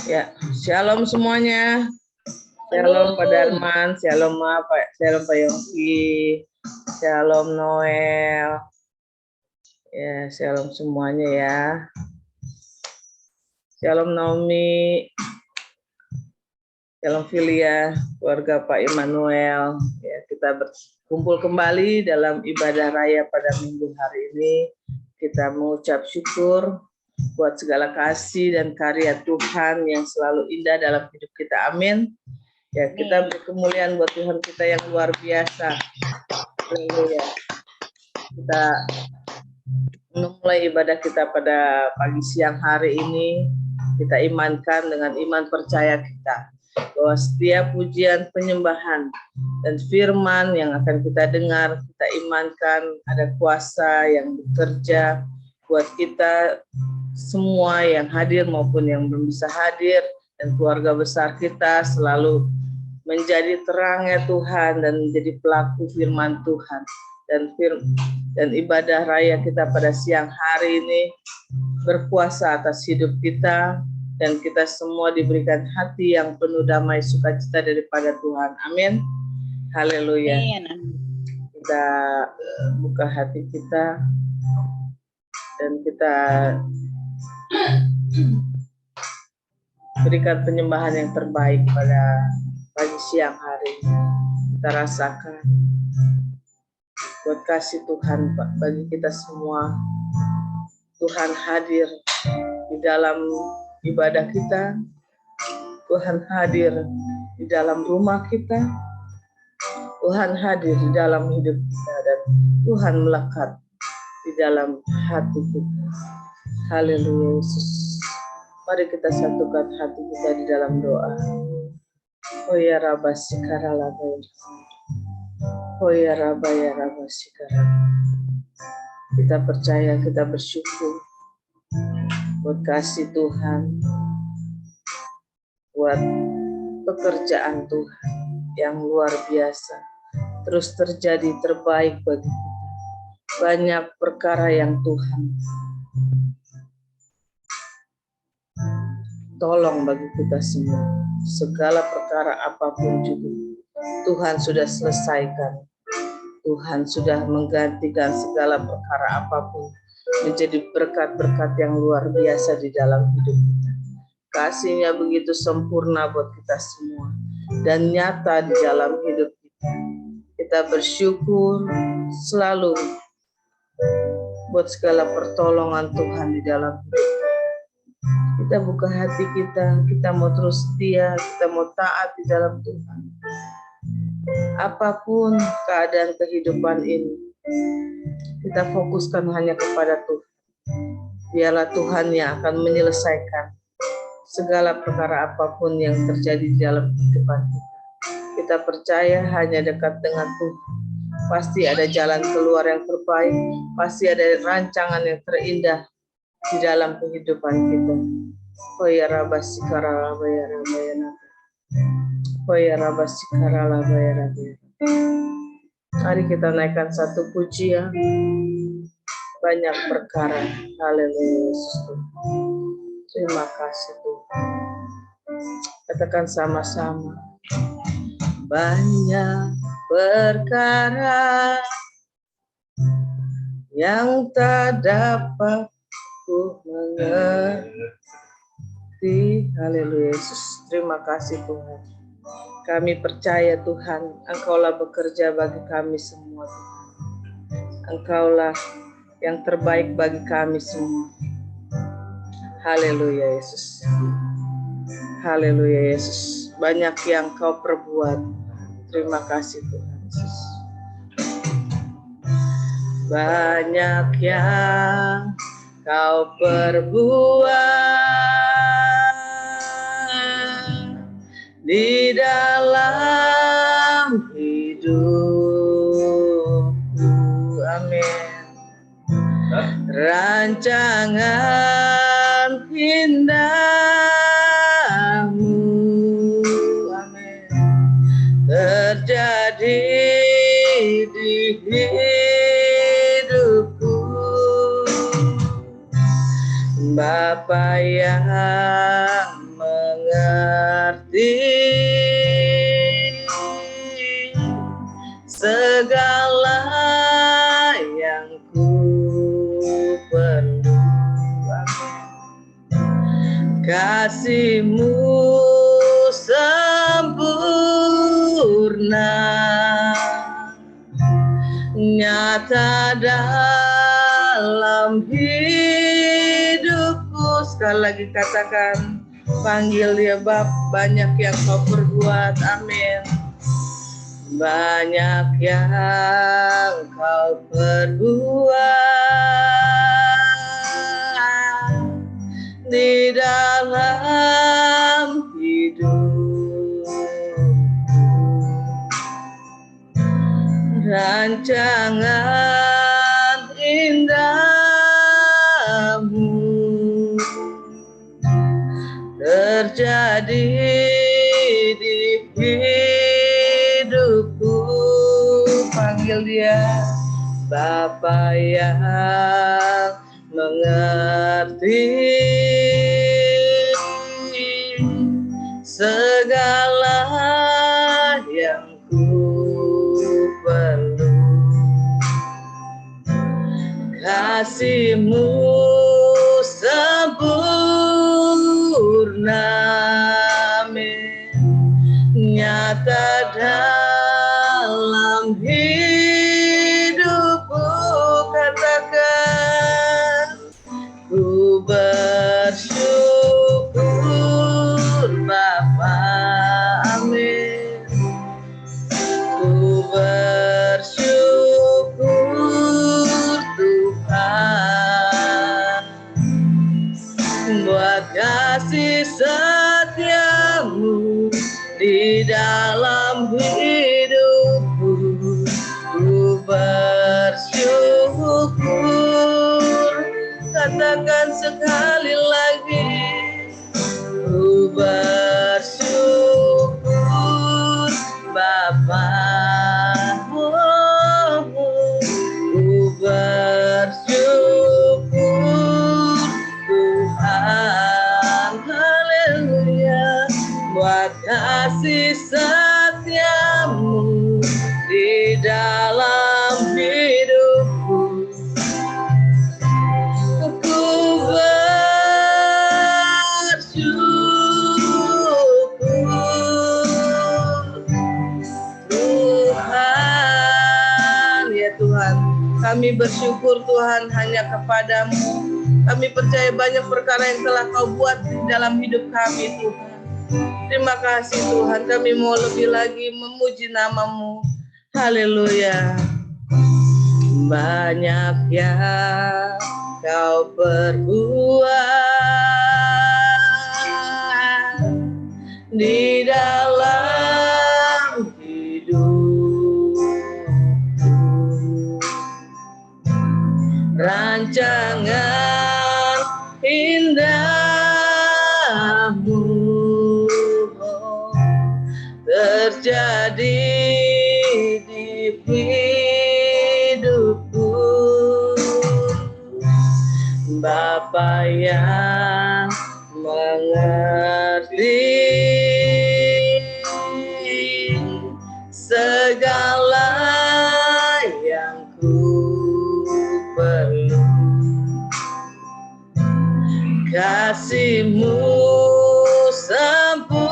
Ya, shalom semuanya. Shalom Pak Darman, shalom Pak Yongki, shalom Noel. Ya, shalom semuanya ya. Shalom Naomi, shalom Filia, keluarga Pak Immanuel. Ya, kita berkumpul kembali dalam ibadah raya pada minggu hari ini. Kita mengucap syukur buat segala kasih dan karya Tuhan yang selalu indah dalam hidup kita. Amin. Ya, kita beri kemuliaan buat Tuhan kita yang luar biasa. Haleluya. Kita memulai ibadah kita pada pagi siang hari ini. Kita imankan dengan iman percaya kita bahwa setiap pujian, penyembahan, dan firman yang akan kita dengar, kita imankan ada kuasa yang bekerja buat kita semua yang hadir maupun yang belum bisa hadir, dan keluarga besar kita selalu menjadi terangnya Tuhan dan menjadi pelaku firman Tuhan. Dan ibadah raya kita pada siang hari ini berkuasa atas hidup kita, dan kita semua diberikan hati yang penuh damai sukacita daripada Tuhan. Amin. Haleluya. Kita buka hati kita dan kita berikan penyembahan yang terbaik pada pagi siang hari. Kita rasakan buat kasih Tuhan bagi kita semua. Tuhan hadir di dalam ibadah kita. Tuhan hadir di dalam rumah kita. Tuhan hadir di dalam hidup kita, dan Tuhan melekat di dalam hati kita. Haleluya Yesus. Mari kita satukan hati kita di dalam doa. Oh ya Rabba Sikarala, oh ya Rabba ya Rabba Sikarala. Kita percaya, kita bersyukur buat kasih Tuhan, buat pekerjaan Tuhan yang luar biasa terus terjadi terbaik bagi kita. Banyak perkara yang Tuhan tolong bagi kita semua. Segala perkara apapun juga Tuhan sudah selesaikan. Tuhan sudah menggantikan segala perkara apapun menjadi berkat-berkat yang luar biasa di dalam hidup kita. Kasih-Nya begitu sempurna buat kita semua dan nyata di dalam hidup kita. Kita bersyukur selalu buat segala pertolongan Tuhan di dalam hidup kita. Kita buka hati kita mau terus setia, kita mau taat di dalam Tuhan. Apapun keadaan kehidupan ini, kita fokuskan hanya kepada Tuhan. Biarlah Tuhan yang akan menyelesaikan segala perkara apapun yang terjadi di dalam kehidupan kita. Kita percaya hanya dekat dengan Tuhan. Pasti ada jalan keluar yang terbaik, pasti ada rancangan yang terindah di dalam kehidupan kita. Oh ya Rabba Sikarala ya Rabba ya Rabba. Oh ya Rabba Sikarala ya Rabba. Mari kita naikkan satu pujian. Banyak perkara. Haleluya Yesus. Terima kasih Tuhan. Katakan sama-sama. Banyak perkara yang tak dapat ku mengerti. Haleluya Yesus. Terima kasih Tuhan. Kami percaya Tuhan, Engkaulah bekerja bagi kami semua. Engkaulah yang terbaik bagi kami semua. Haleluya Yesus. Haleluya Yesus. Banyak yang Kau perbuat. Terima kasih Tuhan Yesus. Banyak yang Kau perbuat di dalam hidupku. Amin. rancangan indahmu, amin, terjadi di hidupku. Bapa yang mengerti segala yang ku perlu, kasih-Mu sempurna, nyata dalam hidupku. Sekali lagi katakan, panggil Dia Bap, banyak yang Kau perbuat, amin. Banyak yang Kau perbuat di dalam hidup, rancangan indahmu terjadi di hidupku. Panggil Dia, Bapa yang mengerti segala yang ku perlu, kasih-Mu sempurna, amin, nyata dalam hidupku. Katakan, ku bersyukur Bapa, amin, ku bersyukur Tuhan buat kasih setia-Mu di dalam hidupku. Ku bersyukur, katakan sekali lagi, ku bersyukur Bapa, ku bersyukur Tuhan, haleluya, buat kasih setia-Mu di dalam hidupku. Ku bersyukur Tuhan, ya Tuhan, kami bersyukur Tuhan hanya kepada-Mu. Kami percaya banyak perkara yang telah Kau buat di dalam hidup kami Tuhan. Terima kasih Tuhan, kami mau lebih lagi memuji nama-Mu. Haleluya. Banyak yang Kau perbuat di dalam hidupku, rancangan indahmu terjadi di hidupku. Bapa yang mengerti segala yang ku perlu, kasih-Mu sempurna,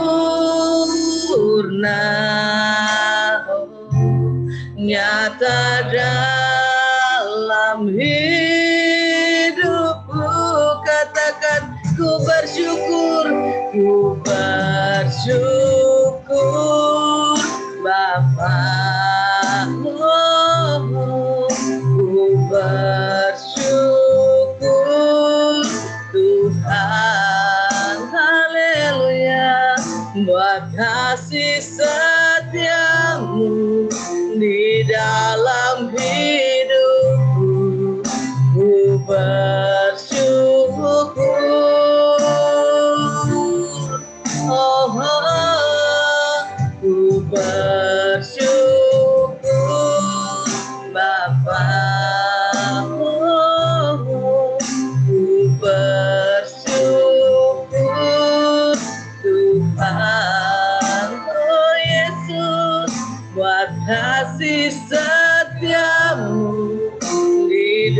nyata dalam hidupku. Katakan, ku bersyukur Bapa, ku bersyukur Tuhan, haleluya, buat kasih setia-Mu di dalam hidupku. Ku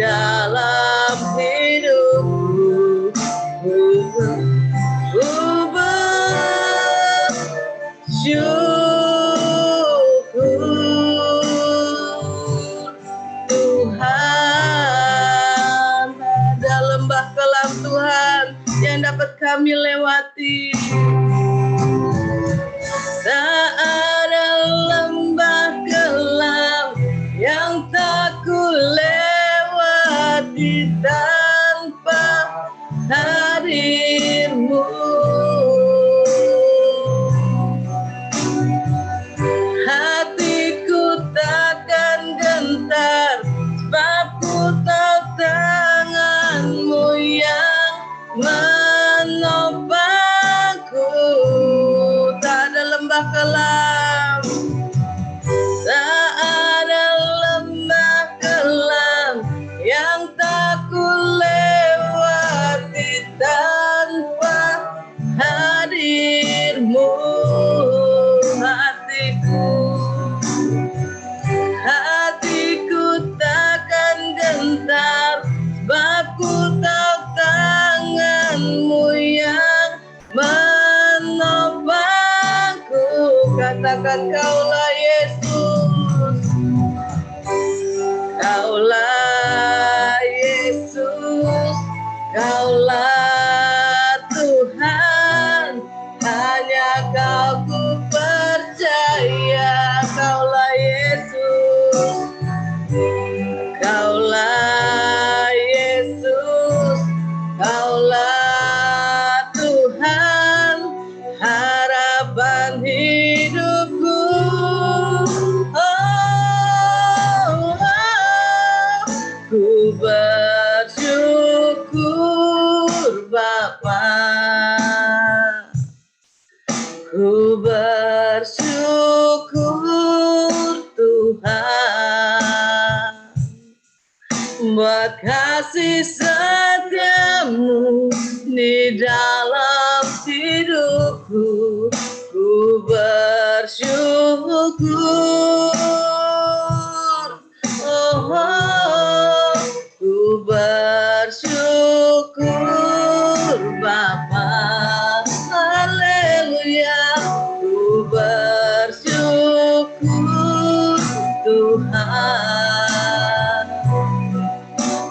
dalam hidupku. Ku bersyukur Tuhan. Ada lembah kelam Tuhan yang dapat kami lewati. Tak ada lembah kelam yang tak ku lewati tanpa hadir-Mu. Hatiku takkan gentar, sebab ku tahu tangan-Mu yang menopangku. Tak ada lembah kelam, tak ada lembah kelam yang tak ku lewati tanpa hadir-Mu. Hatiku takkan gentar, sebab ku tahu tangan-Mu yang menopangku. Katakan Kaulah Yesus, Kaulah Yesus, Kaulah Tuhan. Hanya Kau ku percaya. Kaulah Yesus, Kaulah Yesus, Kaulah Tuhan, harapan hidupku. Ku bersyukur Bapa, ku bersyukur Tuhan, buat kasih setiamu di dalam hidupku. Ku bersyukur, ku bersyukur Bapa, haleluya. Ku bersyukur Tuhan,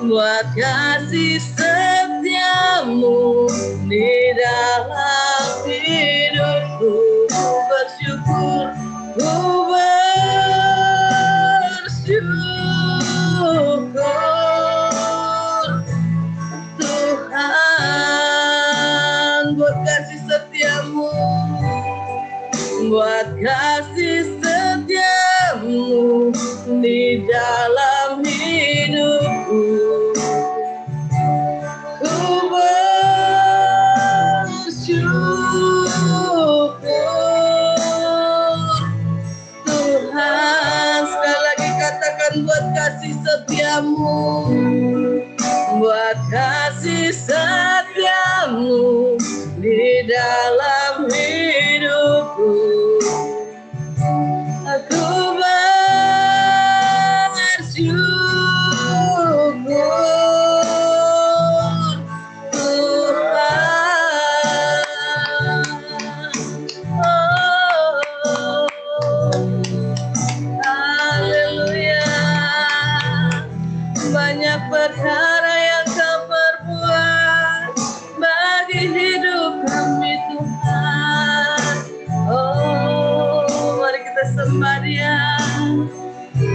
buat kasih setiamu di dalam hidupku. Ku bersyukur, ku bersyukur Tuhan, buat kasih setiamu, buat kasih setiamu di dalam hidupku. Ku bersyukur Tuhan. Sekali lagi katakan, buat kasih setiamu, buat kasih setiamu di dalam hidupku. Aku bersyukur Tuhan. Haleluya. Banyak perkara yang Kau perbuat bagi hidup kami Tuhan. Mari kita sembah Dia.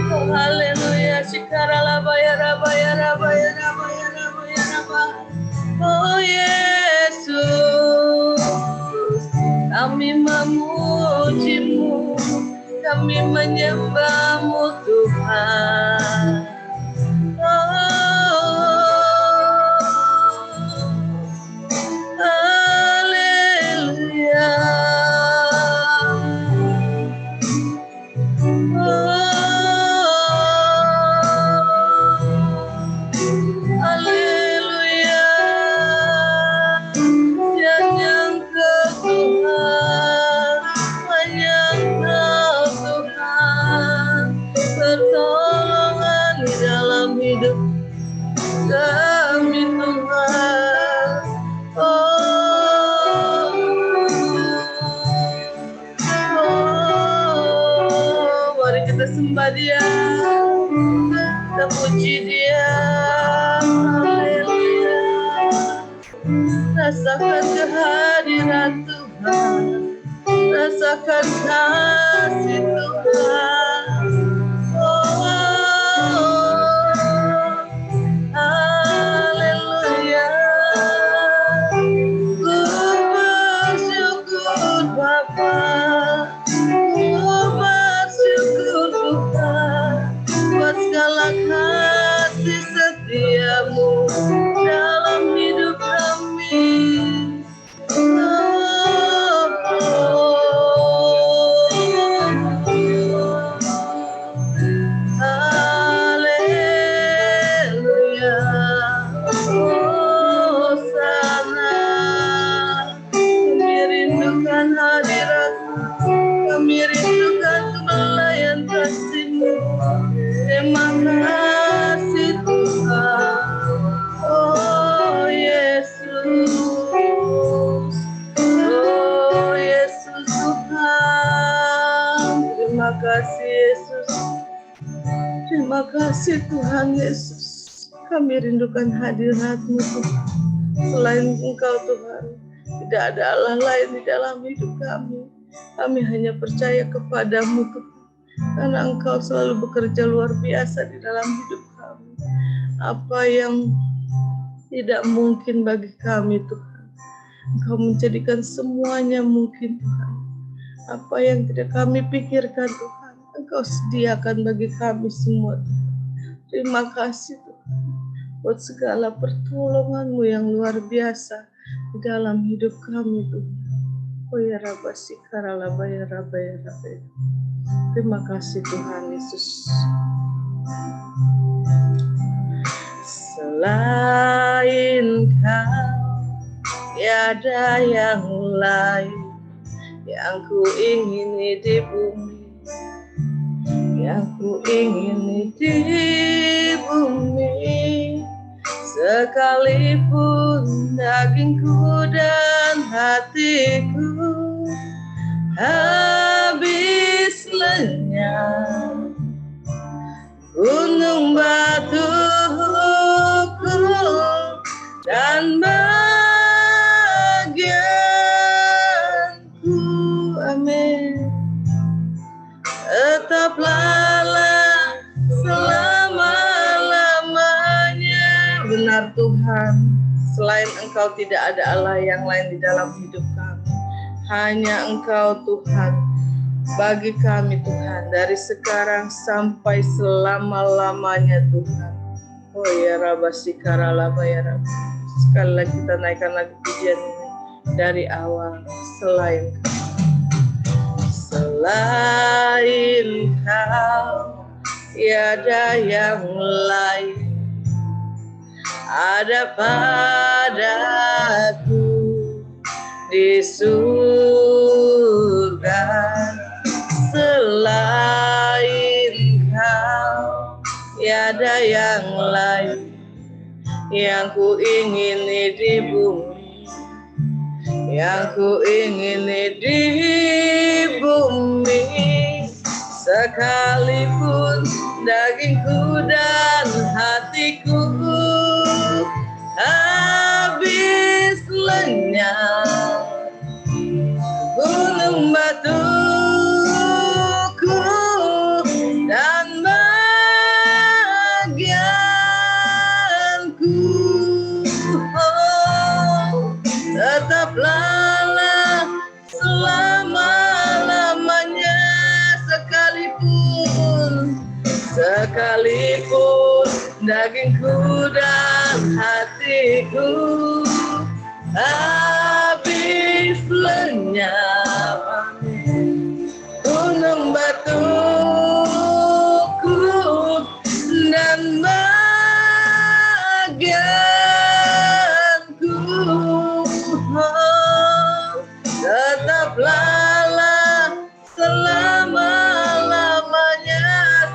Haleluya. Shikarala bayara bayara bayara bayara bayara. Yesus, kami memuji-Mu, kami menyembah-Mu Tuhan. Haleluya. Haleluya. Yang Tuhan, hanya Kau Tuhan, pertolongan di dalam hidup. sembah Dia, kita puji Dia. Haleluya. Rasakan kehadiran Tuhan, rasakan kasih Tuhan. Oh, haleluya. Ku bersyukur Bapa, ku bersyukur Tuhan buat segala kasih setiamu dalam hidup kami. Haleluya. Hosana. Kami rindukan hadirat-Mu, kami rindukan kebelayan kasih-Mu. Terima kasih Tuhan. Oh Yesus, oh Yesus Tuhan. Terima kasih Yesus. Terima kasih Tuhan Yesus. Kami rindukan hadirat-Mu Tuhan. Selain Engkau Tuhan, tidak ada Allah lain di dalam hidup kami. Kami hanya percaya kepadamu Tuhan, karena Engkau selalu bekerja luar biasa di dalam hidup kami. Apa yang tidak mungkin bagi kami Tuhan, Engkau menjadikan semuanya mungkin Tuhan. Apa yang tidak kami pikirkan Tuhan, Engkau sediakan bagi kami semua Tuhan. Terima kasih Tuhan buat segala pertolongan-Mu yang luar biasa di dalam hidup kami Tuhan. Oh ya Rabba Sikara Laba ya Rabba ya Rabba. Terima kasih Tuhan Yesus. Selain Kau, tiada yang lain yang ku ingini di bumi, yang ku ingini di bumi. Sekalipun dagingku dan hatiku habis lenyap, gunung batuku dan bagianku, amin, tetaplah selama-lamanya. Benar Tuhan, selain Engkau tidak ada Allah yang lain di dalam hidup kami. Hanya Engkau Tuhan bagi kami Tuhan, dari sekarang sampai selama-lamanya Tuhan. Oh ya Rabba Sikara Laba ya Rabba. Sekali lagi kita naikkan lagi pujian ini dari awal. Selain Kau, tiada yang lain ada padaku di surga. Selain Kau, tiada yang lain yang ku ingini di bumi, yang ku ingini di bumi. Sekalipun dagingku dan hatiku habis lenyap, gunung batuku dan bagianku, oh, tetaplah selama-lamanya. Sekalipun dagingku dan hatiku habis lenyap, gunung batuku dan bagianku, oh, tetaplah selama-lamanya.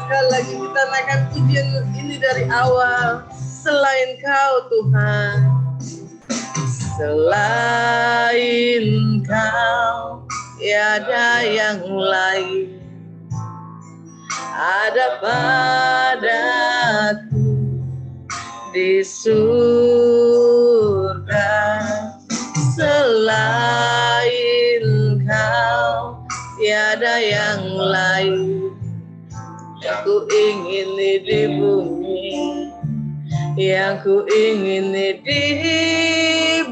Sekali lagi kita naikkan pujian ini dari awal. Selain Kau Tuhan, selain Kau tiada yang lain ada padaku di surga. Selain Kau tiada yang lain yang ku ingini di bumi, yang ku ingini di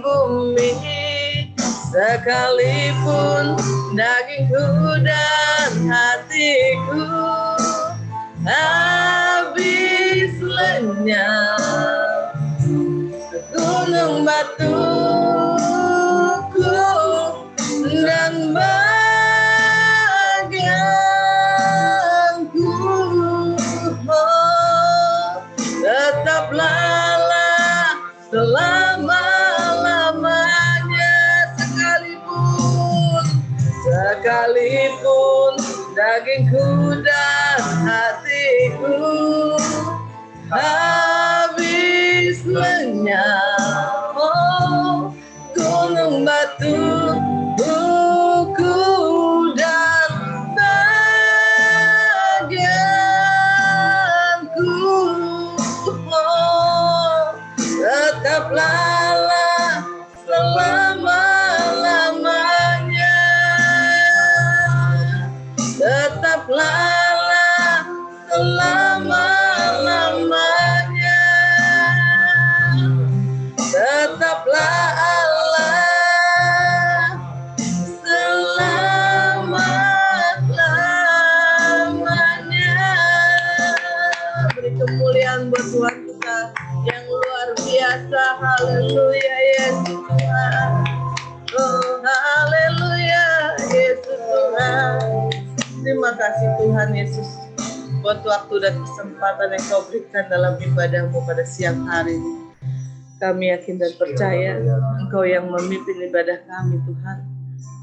bumi. Sekalipun dagingku dan hatiku habis lenyap, gunung batuku dan baganku, oh, tetaplah selama-lamanya. Sekalipun dagingku dan hatiku habis lenyap, oh, gunung batu buku dan bagianku, oh, tetaplah selama-lamanya, tetaplah selama-lamanya, tetaplah Allah selama-lamanya. Beri kemuliaan buat Tuhan kita yang luar biasa. Haleluya Yesus Tuhan. Oh haleluya Yesus Tuhan. Terima kasih Tuhan Yesus buat waktu dan kesempatan yang Kau berikan dalam ibadah-Mu pada siang hari ini. Kami yakin dan percaya Engkau yang memimpin ibadah kami Tuhan,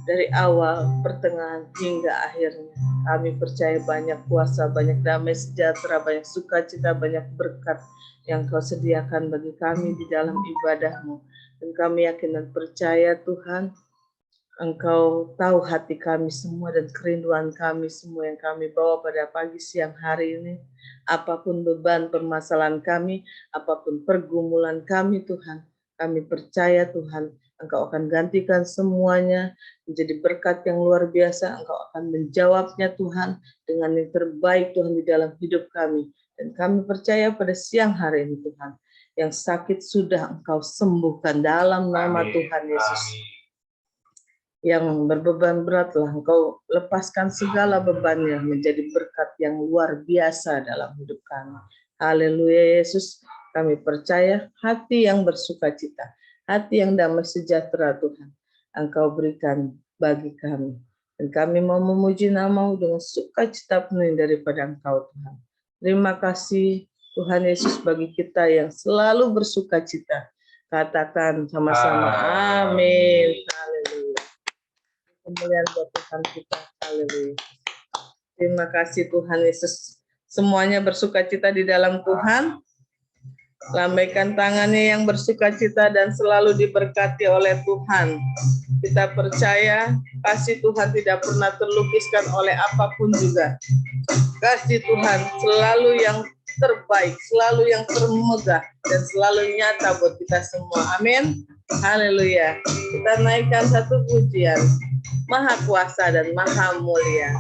dari awal, pertengahan hingga akhirnya. Kami percaya banyak kuasa, banyak damai sejahtera, banyak sukacita, banyak berkat yang Kau sediakan bagi kami di dalam ibadah-Mu. Dan kami yakin dan percaya Tuhan, Engkau tahu hati kami semua dan kerinduan kami semua yang kami bawa pada pagi siang hari ini. Apapun beban permasalahan kami, apapun pergumulan kami Tuhan, kami percaya Tuhan, Engkau akan gantikan semuanya menjadi berkat yang luar biasa. Engkau akan menjawabnya Tuhan dengan yang terbaik Tuhan di dalam hidup kami. Dan kami percaya pada siang hari ini Tuhan, yang sakit sudah Engkau sembuhkan dalam nama Tuhan Yesus. Yang berbeban beratlah Engkau lepaskan segala bebannya menjadi berkat yang luar biasa dalam hidup kami. Haleluya Yesus, kami percaya hati yang bersukacita, hati yang damai sejahtera Tuhan, Engkau berikan bagi kami. Dan kami mau memuji nama-Mu dengan sukacita penuh daripada Engkau Tuhan. Terima kasih Tuhan Yesus bagi kita yang selalu bersukacita. Katakan sama-sama amin. Haleluya. Kemuliaan buat Tuhan kita. Haleluya. Terima kasih Tuhan Yesus. Semuanya bersukacita di dalam Tuhan. Lambaikan tangannya yang bersukacita dan selalu diberkati oleh Tuhan. Kita percaya kasih Tuhan tidak pernah terlukiskan oleh apapun juga. Kasih Tuhan selalu yang terbaik, selalu yang termegah, dan selalu nyata buat kita semua. Amin. Haleluya. Kita naikkan satu pujian. Maha kuasa dan maha mulia.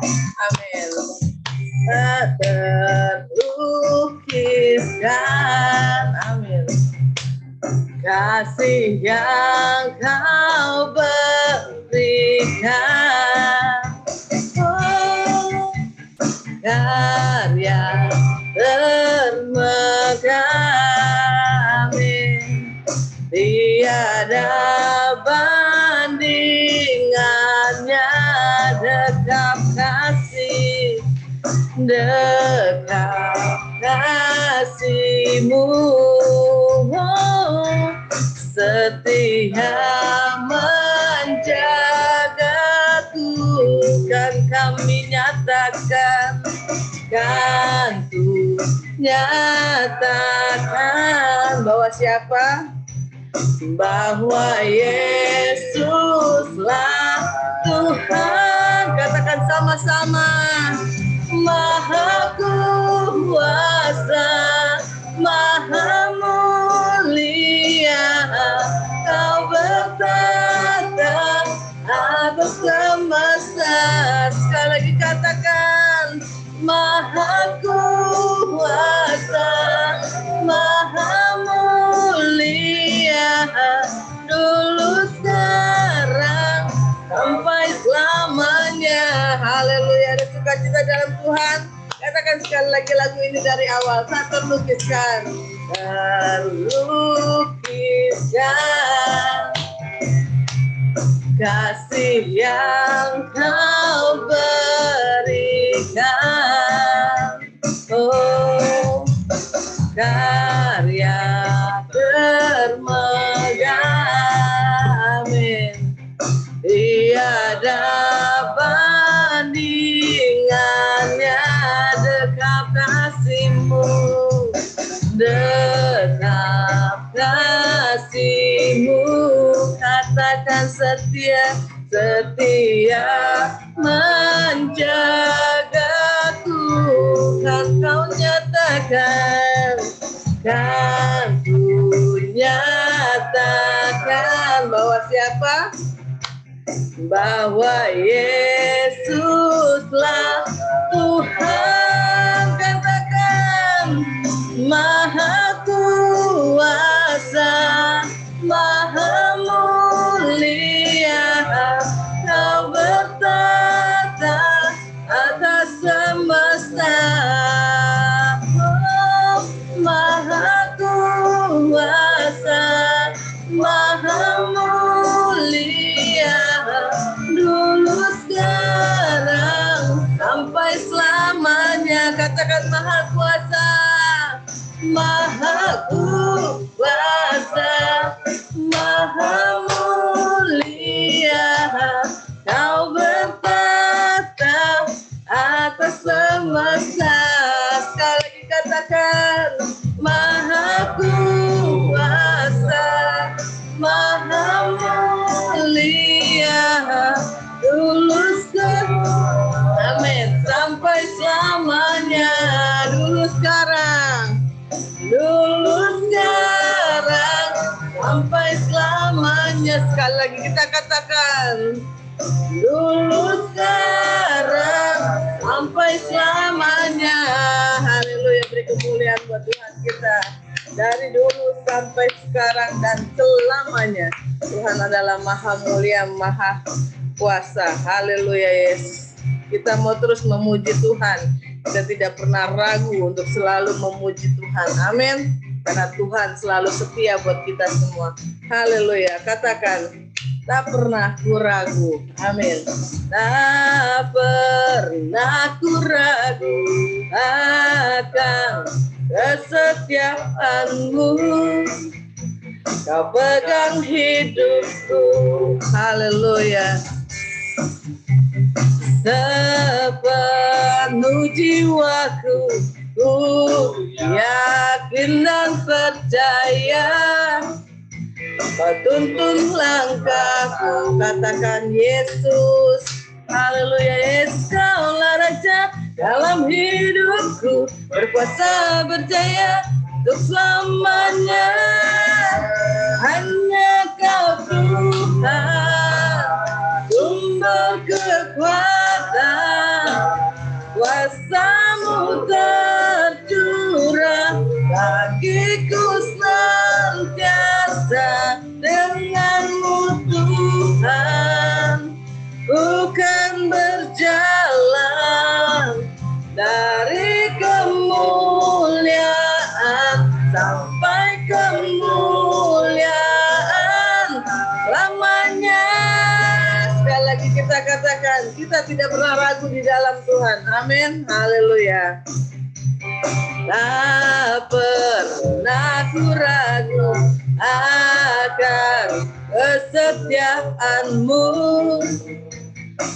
Amin. Tak terlukiskan, amin, kasih yang Kau berikan, oh, karya termegah, amin, tiada bandingannya, dekat kasih, dekat kasih-Mu, oh, setia menjagaku, kan kami nyatakan, kan ku nyatakan bahwa siapa? Bahwa Yesuslah Tuhan. Katakan sama-sama, Maha kuasa, Maha mulia, Kau bertata atas semesta. Sekali lagi katakan, Maha kuasa, Maha mulia, dulu sekarang sampai selamanya. Haleluya, ada sukacita dalam Tuhan. Katakan sekali lagi lagu ini dari awal. Tak terlukiskan, terlukiskan kasih yang Kau berikan. Oh, karya termegah, amin. Tiada bandingannya dekat kasih-Mu, dekat kasih-Mu. Katakan setia, setia menjagaku. Kan Kau nyatakan, kan Ku nyatakan bahwa siapa? Bahwa Yesuslah Tuhan. Katakan, Maha kuasa, Maha mulia, Kau bertata atas semesta. Oh, Maha kuasa, Maha mulia, dulu sekarang sampai selamanya. Katakan, Maha kuasa, Maha kuasa, Maha mulia, Kau bertata atas semesta. Sekali lagi katakan, Maha kuasa, Maha mulia, dulu sekarang, amin, sampai selamanya. Dulu sekarang, sampai selamanya. Sekali lagi kita katakan, dulu sekarang sampai selamanya. Haleluya, beri kemuliaan buat Tuhan kita. Dari dulu sampai sekarang dan selamanya. Tuhan adalah Maha mulia, Maha kuasa. Haleluya, Yesus. Kita mau terus memuji Tuhan. Kita tidak pernah ragu untuk selalu memuji Tuhan. Amin. Karena Tuhan selalu setia buat kita semua. Haleluya. Katakan, tak pernah ku ragu. Amin. Tak pernah ku ragu akan kesetiaan-Mu. Kau pegang hidupku. Haleluya. Sepenuh jiwaku, ku yakin dan percaya. Kau tuntun langkahku. Katakan, Yesus. Haleluya, Yesus, Kaulah Raja dalam hidupku, berkuasa berjaya untuk selamanya. Hanya Kau Tuhan, sumber kekuatan, kuasa-Mu tercurah bagiku senantiasa. Dengan-Mu Tuhan, bukan berjalan dari kemuliaan sampai kemuliaan selamanya. Sekali lagi kita katakan, kita tidak pernah ragu di dalam Tuhan. Amin. Haleluya. Tak pernah ku ragu akan kesetiaan-Mu.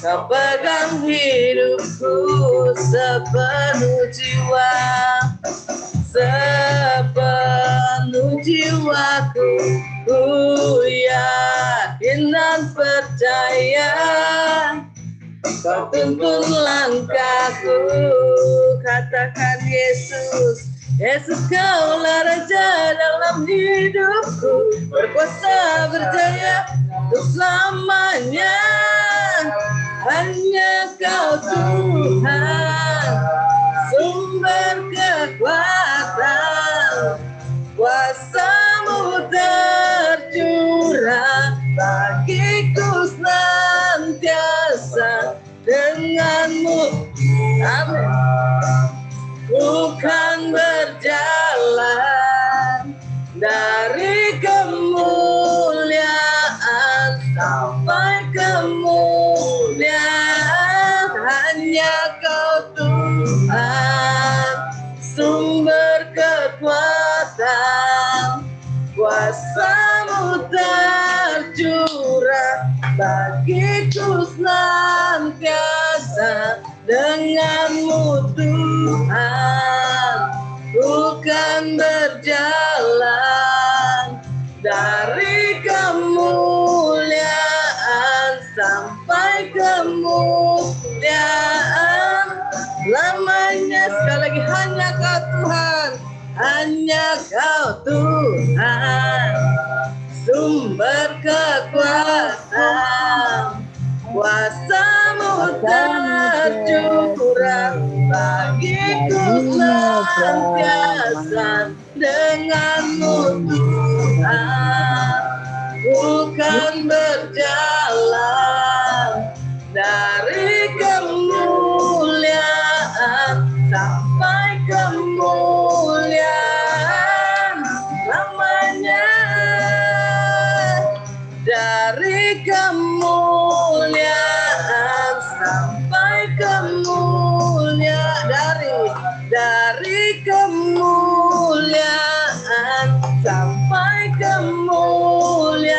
Kau pegang hidupku sepenuh jiwa, sepenuh jiwaku, ku yakin dan percaya. Kau tuntun langkahku. Katakan Yesus, Yesus Kaulah Raja dalam hidupku, berkuasa berjaya untuk selamanya. Hanya Kau Tuhan, sumber kekuatan, kuasa-Mu tercurah bagiku senantiasa. Denganmu, amin, bukan berjalan dari kemuliaan sampai kemuliaan. Hanya Kau Tuhan, sumber kekuatan, kuasa-Mu tercurah bagiku senantiasa. Denganmu Tuhan, bukan berjalan dari kemuliaan sampai kemuliaan lamanya. Sekali lagi, hanya Kau Tuhan, hanya Kau Tuhan, sumber kekuatan, kuasa-Mu tercurah bagiku senantiasa. Denganmu Tuhan, bukan berjalan dari kemuliaan sampai kemuliaan lamanya. Dari kemuliaan sampai kemuliaan, dari kemuliaan sampai kemuliaan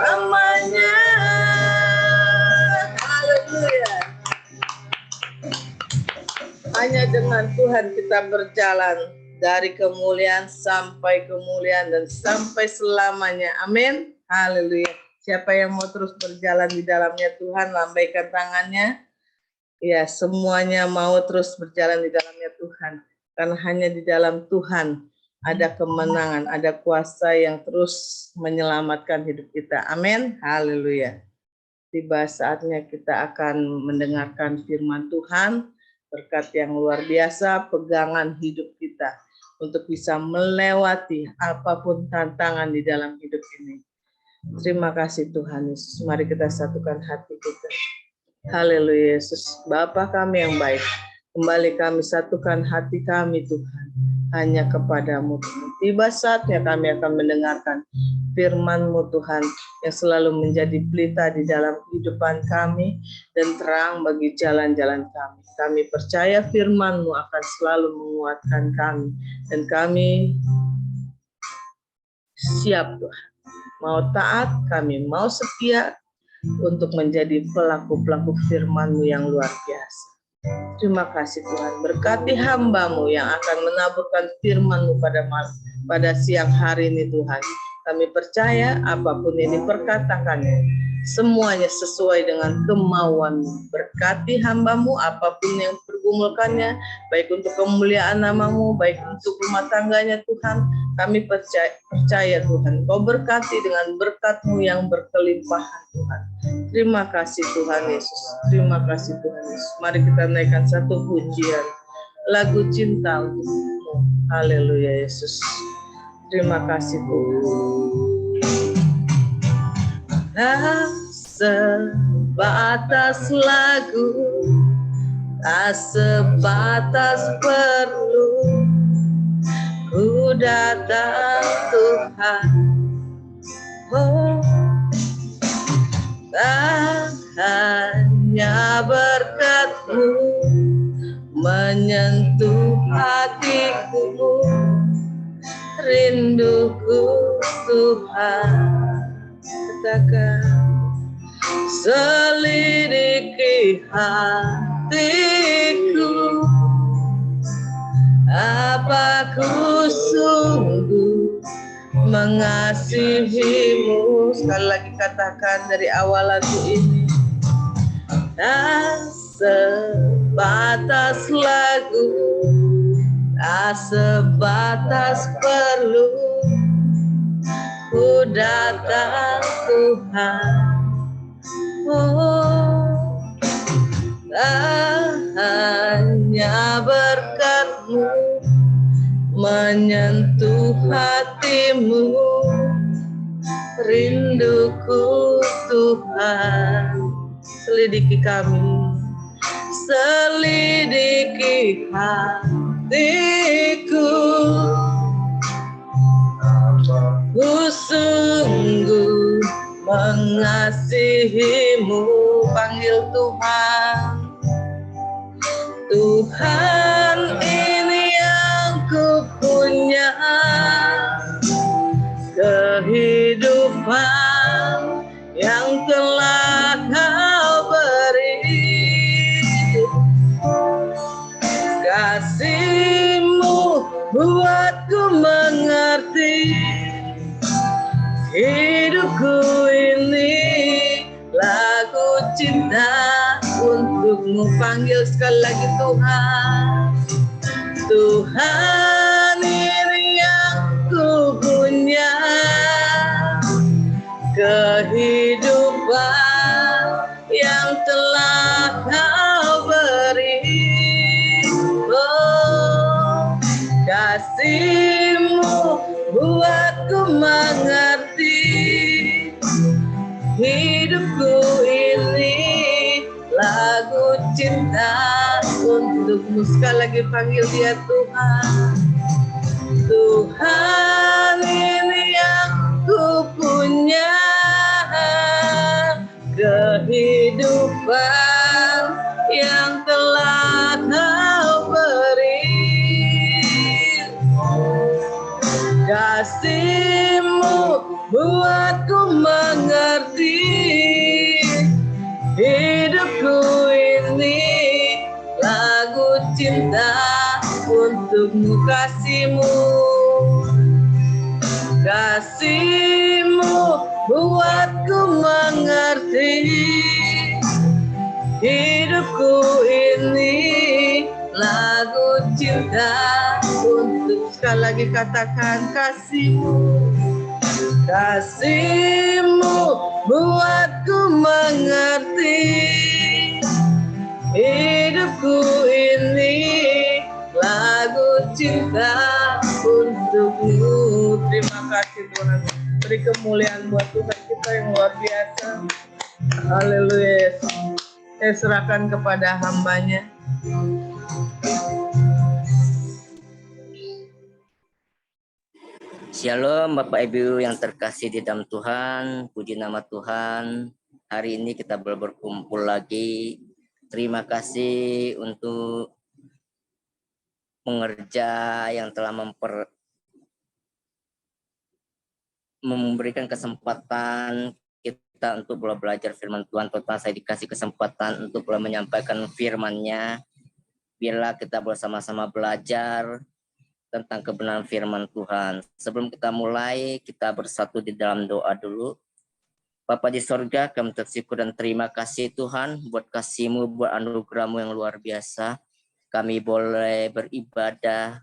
lamanya. Haleluya. Hanya dengan Tuhan kita berjalan dari kemuliaan sampai kemuliaan dan sampai selamanya. Amin. Haleluya. Siapa yang mau terus berjalan di dalamnya Tuhan, lambaikan tangannya. Ya, semuanya mau terus berjalan di dalamnya Tuhan. Karena hanya di dalam Tuhan ada kemenangan, ada kuasa yang terus menyelamatkan hidup kita. Amin. Haleluya. Tiba saatnya kita akan mendengarkan firman Tuhan, berkat yang luar biasa, pegangan hidup kita untuk bisa melewati apapun tantangan di dalam hidup ini. Terima kasih Tuhan Yesus. Mari kita satukan hati kita. Haleluya Yesus. Bapa kami yang baik, kembali kami satukan hati kami Tuhan, hanya kepadamu Tuhan. Tiba saatnya kami akan mendengarkan firman-Mu Tuhan, yang selalu menjadi pelita di dalam kehidupan kami dan terang bagi jalan-jalan kami. Kami percaya firman-Mu akan selalu menguatkan kami, dan kami siap Tuhan. Mau taat, kami mau setia untuk menjadi pelaku-pelaku firman-Mu yang luar biasa. Terima kasih Tuhan, berkati hamba-Mu yang akan menaburkan firman-Mu pada siang hari ini Tuhan. Kami percaya apapun yang diperkatakannya, semuanya sesuai dengan kemauan-Mu. Berkati hamba-Mu apapun yang pergumulkannya, baik untuk kemuliaan nama-Mu, baik untuk rumah tangganya Tuhan. Kami percaya Tuhan, Kau berkati dengan berkat-Mu yang berkelimpahan Tuhan. Terima kasih Tuhan Yesus. Terima kasih Tuhan Yesus. Mari kita naikkan satu pujian, lagu cinta untuk-Mu. Haleluya Yesus. Terima kasih Tuhan. Tak sebatas lagu, tak sebatas perlu, ku datang Tuhan. Oh, tak hanya berkat-Mu menyentuh hatiku, rinduku Tuhan. Katakan, selidiki hatiku, apa ku sungguh mengasihi-Mu. Sekali lagi katakan dari awal lagu ini, tak sebatas lagu, tak sebatas perlu. Ku datang Tuhan, oh, tak hanya berkat-Mu menyentuh hatimu, rinduku Tuhan. Selidiki kami, selidiki hatiku. Ku sungguh mengasihimu, panggil Tuhan. Tuhan, ini yang ku punya, kehidupan yang telah Kau beri. Kasih-Mu buatku mengerti, hidupku ini lagu cinta untuk-Mu. Panggil sekali lagi Tuhan. Tuhan, ini yang ku punya, kehidupan yang telah Kau beri. Oh, kasih-Mu buatku mengerti, hidupku ini lagu cinta untuk-Mu. Sekali lagi panggil dia Tuhan. Tuhan, ini yang ku punya, kehidupan yang telah Kau beri. Kasih-Mu buatku mengerti, hidupku ini lagu cinta untuk-Mu. Kasih-Mu, kasih-Mu buatku mengerti, hidupku ini lagu cinta untuk. Sekali lagi katakan, kasih-Mu, kasih-Mu buatku mengerti, hidupku ini lagu cinta untuk-Mu. Terima kasih Tuhan. Beri kemuliaan buat Tuhan kita yang luar biasa. Haleluya. Saya serahkan kepada hamba-Nya. Shalom Bapak Ibu yang terkasih di dalam Tuhan, puji nama Tuhan. Hari ini kita berkumpul lagi. Terima kasih untuk pengerja yang telah memberikan kesempatan kita untuk belajar firman Tuhan. Total saya dikasih kesempatan untuk menyampaikan firman-Nya. Bila kita bersama-sama belajar tentang kebenaran firman Tuhan. Sebelum kita mulai, kita bersatu di dalam doa dulu. Bapa di sorga, kami bersyukur dan terima kasih Tuhan buat kasih-Mu, buat anugerah-Mu yang luar biasa. Kami boleh beribadah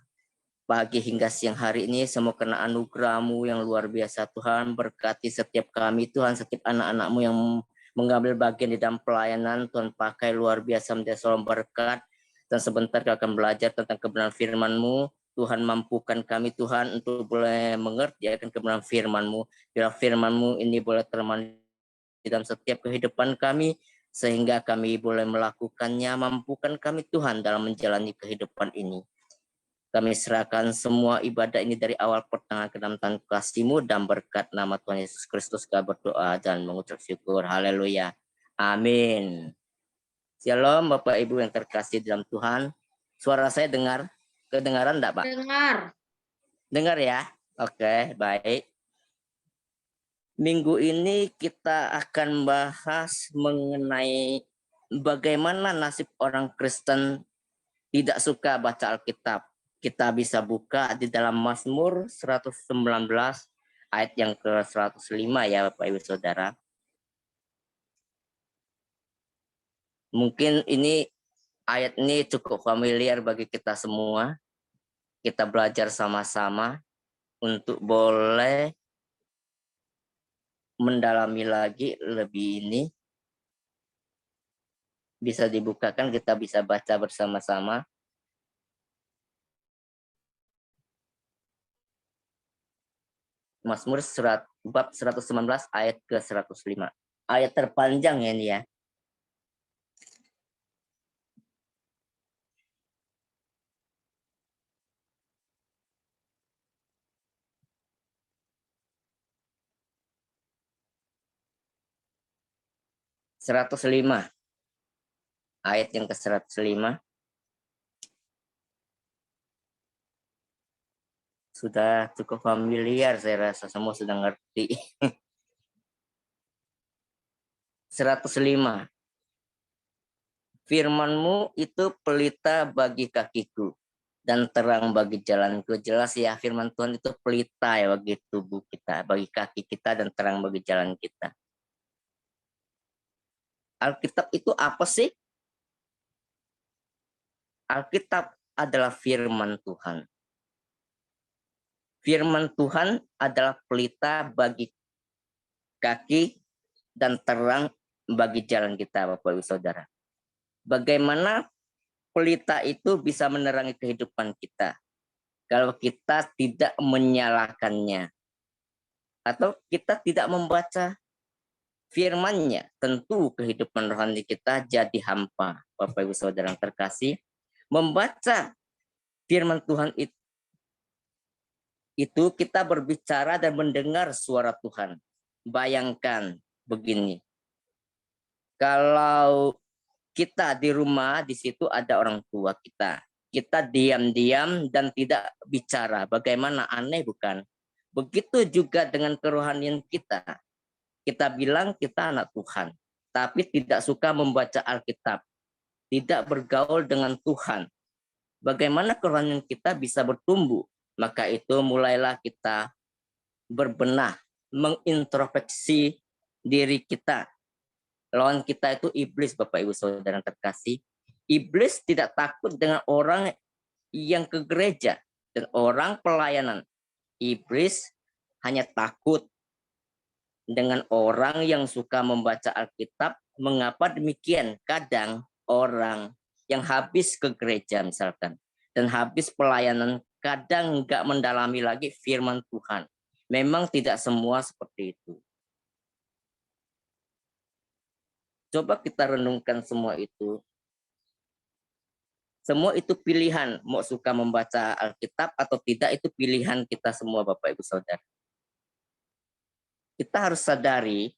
pagi hingga siang hari ini, semua karena anugerah-Mu yang luar biasa Tuhan. Berkati setiap kami Tuhan, setiap anak-anak-Mu yang mengambil bagian di dalam pelayanan. Tuhan pakai luar biasa menjadi seorang berkat. Dan sebentar kita akan belajar tentang kebenaran firman-Mu. Tuhan mampukan kami Tuhan untuk boleh mengerti akan kebenaran firman-Mu. Biar firman-Mu ini boleh termandi di dalam setiap kehidupan kami, sehingga kami boleh melakukannya. Mampukan kami Tuhan dalam menjalani kehidupan ini. Kami serahkan semua ibadah ini dari awal pertengahan ke dalam tangan kasih-Mu, dan berkat nama Tuhan Yesus Kristus kami berdoa dan mengucap syukur. Haleluya. Amin. Shalom Bapak Ibu yang terkasih dalam Tuhan. Suara saya dengar? Kedengaran enggak, Pak? Dengar. Dengar ya? Oke, baik. Minggu ini kita akan bahas mengenai bagaimana nasib orang Kristen tidak suka baca Alkitab. Kita bisa buka di dalam Mazmur 119 ayat yang ke-105 ya Bapak Ibu Saudara. Mungkin ini ayat ini cukup familiar bagi kita semua. Kita belajar sama-sama untuk boleh mendalami lagi lebih ini. Bisa dibukakan, kita bisa baca bersama-sama. Mazmur bab 119 ayat ke 105. Ayat terpanjang ya ini ya. (105) ayat yang ke 105 sudah cukup familiar, saya rasa semua sudah ngerti. 105. Firman-Mu itu pelita bagi kakiku dan terang bagi jalanku. Jelas ya, firman Tuhan itu pelita ya bagi tubuh kita, bagi kaki kita, dan terang bagi jalan kita. Alkitab itu apa sih? Alkitab adalah firman Tuhan. Firman Tuhan adalah pelita bagi kaki dan terang bagi jalan kita, Bapak Ibu Saudara. Bagaimana pelita itu bisa menerangi kehidupan kita kalau kita tidak menyalakannya atau kita tidak membaca firman-Nya? Tentu kehidupan rohani kita jadi hampa, Bapak Ibu Saudara yang terkasih. Membaca firman Tuhan itu kita berbicara dan mendengar suara Tuhan. Bayangkan begini, kalau kita di rumah, di situ ada orang tua kita diam-diam dan tidak bicara, bagaimana aneh bukan? Begitu juga dengan kerohanian kita. Kita bilang kita anak Tuhan, tapi tidak suka membaca Alkitab, tidak bergaul dengan Tuhan. Bagaimana kerohanian kita bisa bertumbuh? Maka itu mulailah kita berbenah, mengintrospeksi diri kita. Lawan kita itu iblis, Bapak Ibu Saudara yang terkasih. Iblis tidak takut dengan orang yang ke gereja dan orang pelayanan. Iblis hanya takut dengan orang yang suka membaca Alkitab. Mengapa demikian? Kadang orang yang habis ke gereja misalkan dan habis pelayanan kadang nggak mendalami lagi firman Tuhan. Memang tidak semua seperti itu. Coba kita renungkan semua itu. Semua itu pilihan, mau suka membaca Alkitab atau tidak, itu pilihan kita semua, Bapak Ibu Saudara. Kita harus sadari,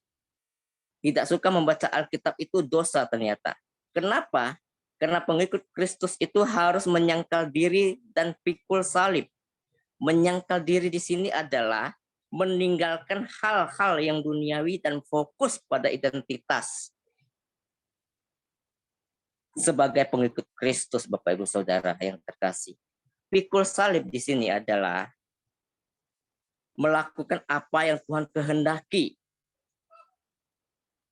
tidak suka membaca Alkitab itu dosa ternyata. Kenapa? Karena pengikut Kristus itu harus menyangkal diri dan pikul salib. Menyangkal diri di sini adalah meninggalkan hal-hal yang duniawi dan fokus pada identitas sebagai pengikut Kristus, Bapak Ibu Saudara yang terkasih. Pikul salib di sini adalah melakukan apa yang Tuhan kehendaki.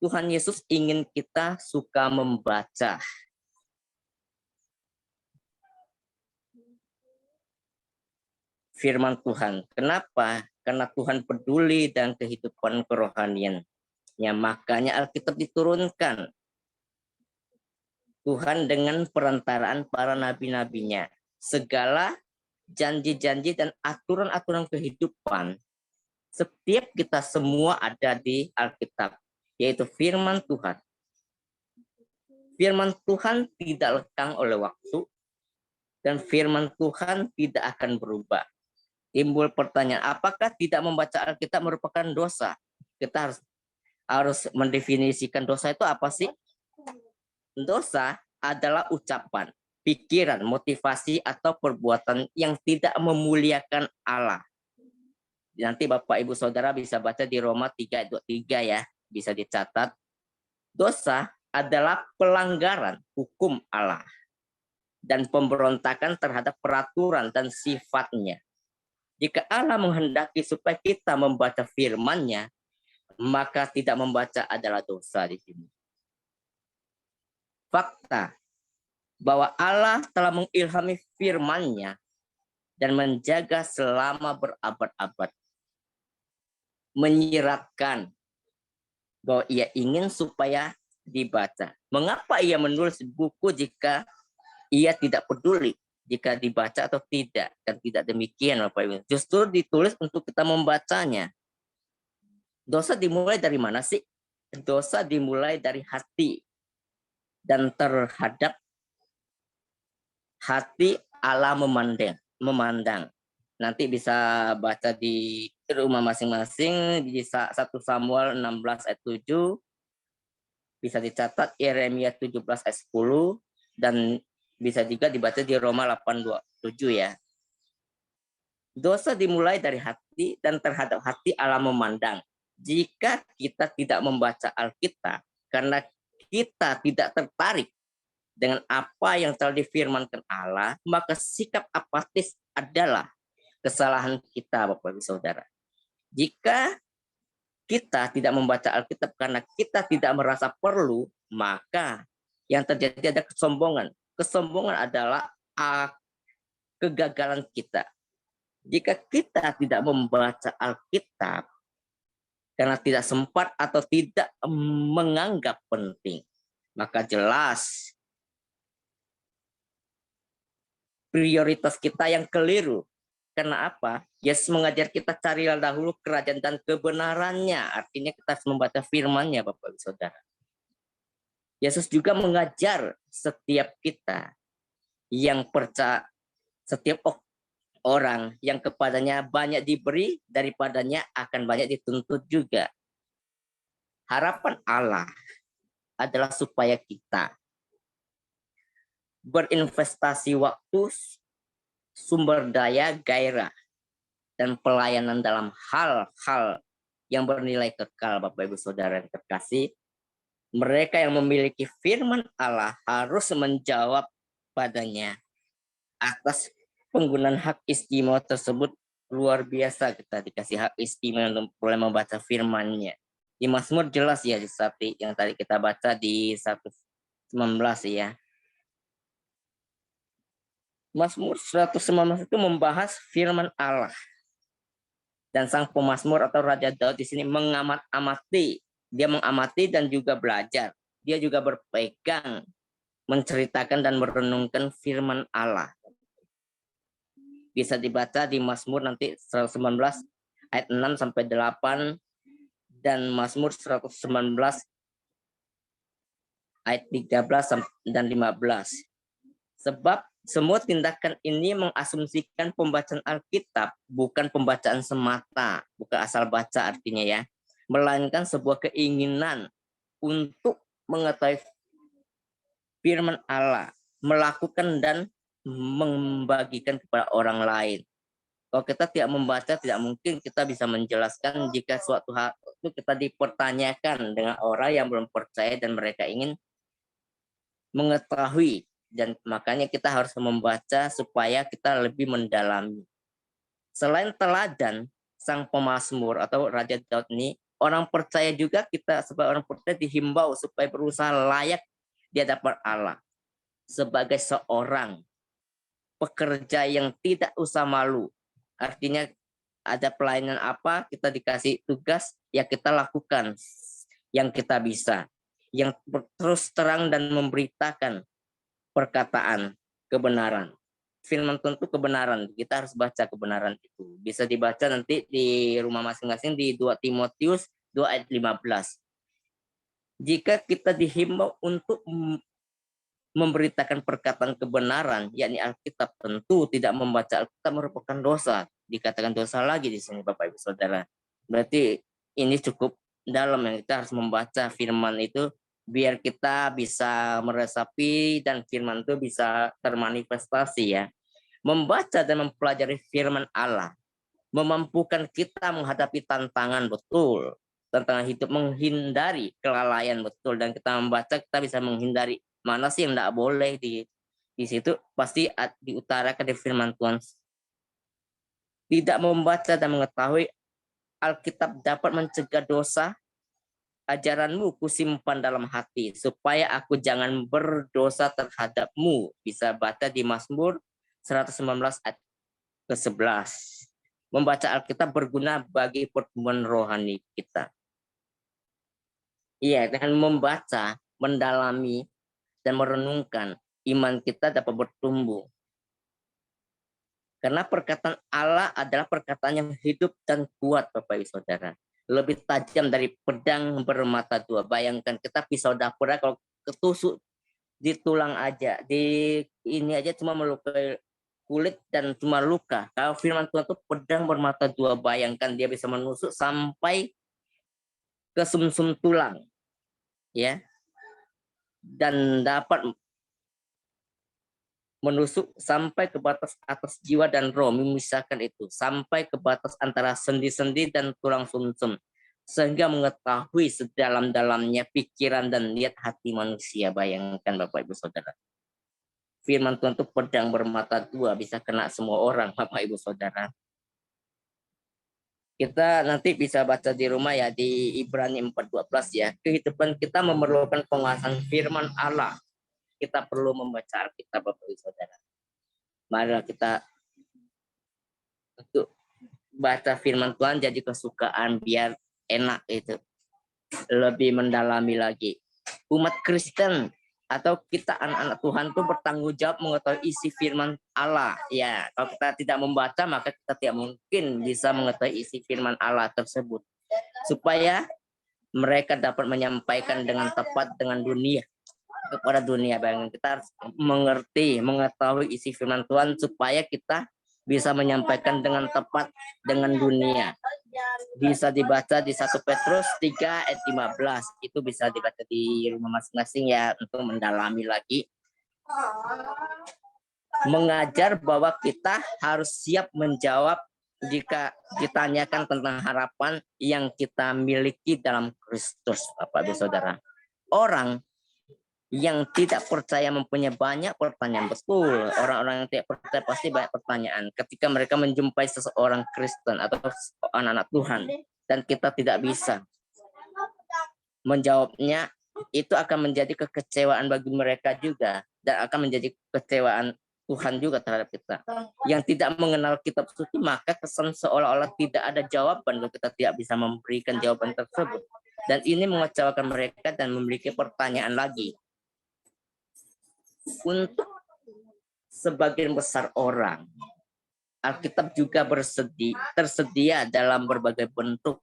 Tuhan Yesus ingin kita suka membaca. Firman Tuhan. Kenapa? Karena Tuhan peduli dan kehidupan kerohanian. Ya, makanya Alkitab diturunkan. Tuhan dengan perantaraan para nabi-nabinya. Segala janji-janji dan aturan-aturan kehidupan, setiap kita semua ada di Alkitab, yaitu firman Tuhan. Firman Tuhan tidak lekang oleh waktu, dan firman Tuhan tidak akan berubah. Timbul pertanyaan, apakah tidak membaca Alkitab merupakan dosa? Kita harus mendefinisikan dosa itu apa sih? Dosa adalah ucapan, pikiran, motivasi, atau perbuatan yang tidak memuliakan Allah. Nanti Bapak Ibu Saudara bisa baca di Roma 3:23 ya, bisa dicatat. Dosa adalah pelanggaran hukum Allah dan pemberontakan terhadap peraturan dan sifatnya. Jika Allah menghendaki supaya kita membaca firman-Nya, maka tidak membaca adalah dosa di sini. fakta bahwa Allah telah mengilhami firman-Nya dan menjaga selama berabad-abad, menyiratkan bahwa ia ingin supaya dibaca. Mengapa ia menulis buku jika ia tidak peduli jika dibaca atau tidak? Kan tidak demikian, Bapak Ibu. Justru ditulis untuk kita membacanya. Dosa dimulai dari mana sih? Dosa dimulai dari hati. Dan terhadap hati Allah memandang. Nanti bisa baca di rumah masing-masing di 1 Samuel 16 ayat 7, bisa dicatat Yeremia 17 ayat 10, dan bisa juga dibaca di Roma 8:27 ya. Dosa dimulai dari hati dan terhadap hati Allah memandang. Jika kita tidak membaca Alkitab karena kita tidak tertarik dengan apa yang telah difirmankan Allah, maka sikap apatis adalah kesalahan kita, Bapak Ibu Saudara. Jika kita tidak membaca Alkitab karena kita tidak merasa perlu, maka yang terjadi ada kesombongan. Kesombongan adalah kegagalan kita. Jika kita tidak membaca Alkitab karena tidak sempat atau tidak menganggap penting, maka jelas prioritas kita yang keliru. Karena apa? Yesus mengajar kita carilah dahulu kerajaan dan kebenarannya. Artinya kita harus membaca firman-Nya, Bapak Ibu Saudara. Yesus juga mengajar setiap kita yang percaya, setiap orang yang kepadanya banyak diberi, daripadanya akan banyak dituntut juga. Harapan Allah adalah supaya kita berinvestasi waktu, sumber daya, gairah, dan pelayanan dalam hal-hal yang bernilai kekal, Bapak Ibu Saudara yang terkasih. Mereka yang memiliki firman Allah harus menjawab padanya atas penggunaan hak istimewa tersebut. Luar biasa kita dikasih hak istimewa untuk boleh membaca firman-Nya. Di Mazmur jelas ya, seperti yang tadi kita baca di 119 ya. Mazmur 119 itu membahas firman Allah. Dan sang pemazmur atau Raja Daud di sini mengamati. Dia mengamati dan juga belajar. Dia juga berpegang, menceritakan dan merenungkan firman Allah. Bisa dibaca di Mazmur nanti 119 ayat 6 sampai 8 dan Mazmur 119 ayat 13 dan 15. Sebab semua tindakan ini mengasumsikan pembacaan Alkitab, bukan pembacaan semata, bukan asal baca artinya ya, melainkan sebuah keinginan untuk mengetahui firman Allah, melakukan dan membagikan kepada orang lain. Kalau kita tidak membaca, tidak mungkin kita bisa menjelaskan jika suatu hal itu kita dipertanyakan dengan orang yang belum percaya dan mereka ingin mengetahui. Dan makanya kita harus membaca supaya kita lebih mendalami. Selain teladan sang pemazmur atau Raja Daud ini, orang percaya juga kita sebagai orang percaya dihimbau supaya berusaha layak di hadapan Allah. Sebagai seorang pekerja yang tidak usah malu. Artinya ada pelayanan apa, kita dikasih tugas, ya kita lakukan yang kita bisa. Yang terus terang dan memberitakan perkataan kebenaran. Firman tentu kebenaran. Kita harus baca kebenaran itu. Bisa dibaca nanti di rumah masing-masing di 2 Timotius 2 ayat 15. Jika kita dihimbau untuk memberitakan perkataan kebenaran, yakni Alkitab, tentu tidak membaca Alkitab merupakan dosa. Dikatakan dosa lagi di sini Bapak Ibu Saudara. Berarti ini cukup dalam yang kita harus membaca firman itu biar kita bisa meresapi dan firman itu bisa termanifestasi ya. Membaca dan mempelajari firman Allah memampukan kita menghadapi tantangan betul. Tantangan hidup, menghindari kelalaian betul, dan kita membaca kita bisa menghindari mana sih yang tidak boleh di situ pasti diutarakan di firman Tuhan. Tidak membaca dan mengetahui Alkitab dapat mencegah dosa, ajaranmu kusimpan dalam hati, supaya aku jangan berdosa terhadapmu. Bisa baca di Mazmur 119 ayat ke-11. Membaca Alkitab berguna bagi pertumbuhan rohani kita. Iya, dengan membaca, mendalami, dan merenungkan, iman kita dapat bertumbuh. Karena perkataan Allah adalah perkataan yang hidup dan kuat, Bapak Ibu Saudara. Lebih tajam dari pedang bermata dua. Bayangkan kita pisau dapur kalau ketusuk di tulang aja, di ini aja cuma melukai kulit dan cuma luka. Kalau firman Tuhan itu pedang bermata dua, bayangkan dia bisa menusuk sampai ke sumsum tulang, ya, dan dapat menusuk sampai ke batas atas jiwa dan roh, memisahkan itu sampai ke batas antara sendi-sendi dan tulang sumsum, sehingga mengetahui sedalam-dalamnya pikiran dan niat hati manusia. Bayangkan Bapak Ibu Saudara, firman Tuhan itu pedang bermata dua, bisa kena semua orang, Bapak Ibu Saudara. Kita nanti bisa baca di rumah ya, di Ibrani 4:12 ya. Kehidupan kita memerlukan penguasaan firman Allah. Kita perlu membaca Alkitab, Bapak Ibu Saudara. Mari kita untuk baca firman Tuhan jadi kesukaan, biar enak itu, lebih mendalami lagi. Umat Kristen atau kita anak-anak Tuhan itu bertanggung jawab mengetahui isi firman Allah. Ya, kalau kita tidak membaca maka kita tidak mungkin bisa mengetahui isi firman Allah tersebut. Supaya mereka dapat menyampaikan dengan tepat dengan dunia, kepada dunia. Bayangkan kita harus mengerti, mengetahui isi firman Tuhan supaya kita bisa menyampaikan dengan tepat dengan dunia. Bisa dibaca di 1 Petrus 3 ayat 15. Itu bisa dibaca di rumah masing-masing ya, untuk mendalami lagi. Mengajar bahwa kita harus siap menjawab jika ditanyakan tentang harapan yang kita miliki dalam Kristus, Bapak Ibu Saudara. Orang yang tidak percaya mempunyai banyak pertanyaan. Betul, orang-orang yang tidak percaya pasti banyak pertanyaan. Ketika mereka menjumpai seseorang Kristen atau anak-anak Tuhan, dan kita tidak bisa menjawabnya, itu akan menjadi kekecewaan bagi mereka juga, dan akan menjadi kekecewaan Tuhan juga terhadap kita. Yang tidak mengenal kitab suci, maka kesan seolah-olah tidak ada jawaban kalau kita tidak bisa memberikan jawaban tersebut. Dan ini mengecewakan mereka dan memiliki pertanyaan lagi. Untuk sebagian besar orang, Alkitab juga tersedia dalam berbagai bentuk.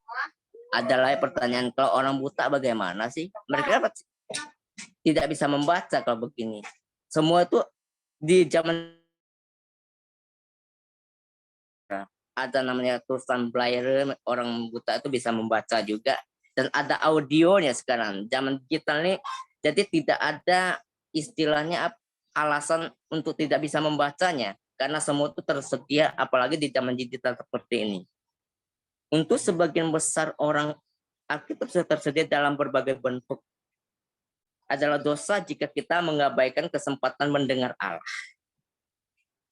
Adalah pertanyaan, kalau orang buta bagaimana sih? Mereka tidak bisa membaca kalau begini. Semua itu di zaman ada namanya tulisan braille, orang buta itu bisa membaca juga. Dan ada audionya sekarang. Zaman digital ini, jadi tidak ada istilahnya alasan untuk tidak bisa membacanya, karena semua itu tersedia, apalagi di zaman digital seperti ini. Untuk sebagian besar orang, Alkitab sudah tersedia dalam berbagai bentuk. Adalah dosa jika kita mengabaikan kesempatan mendengar Allah.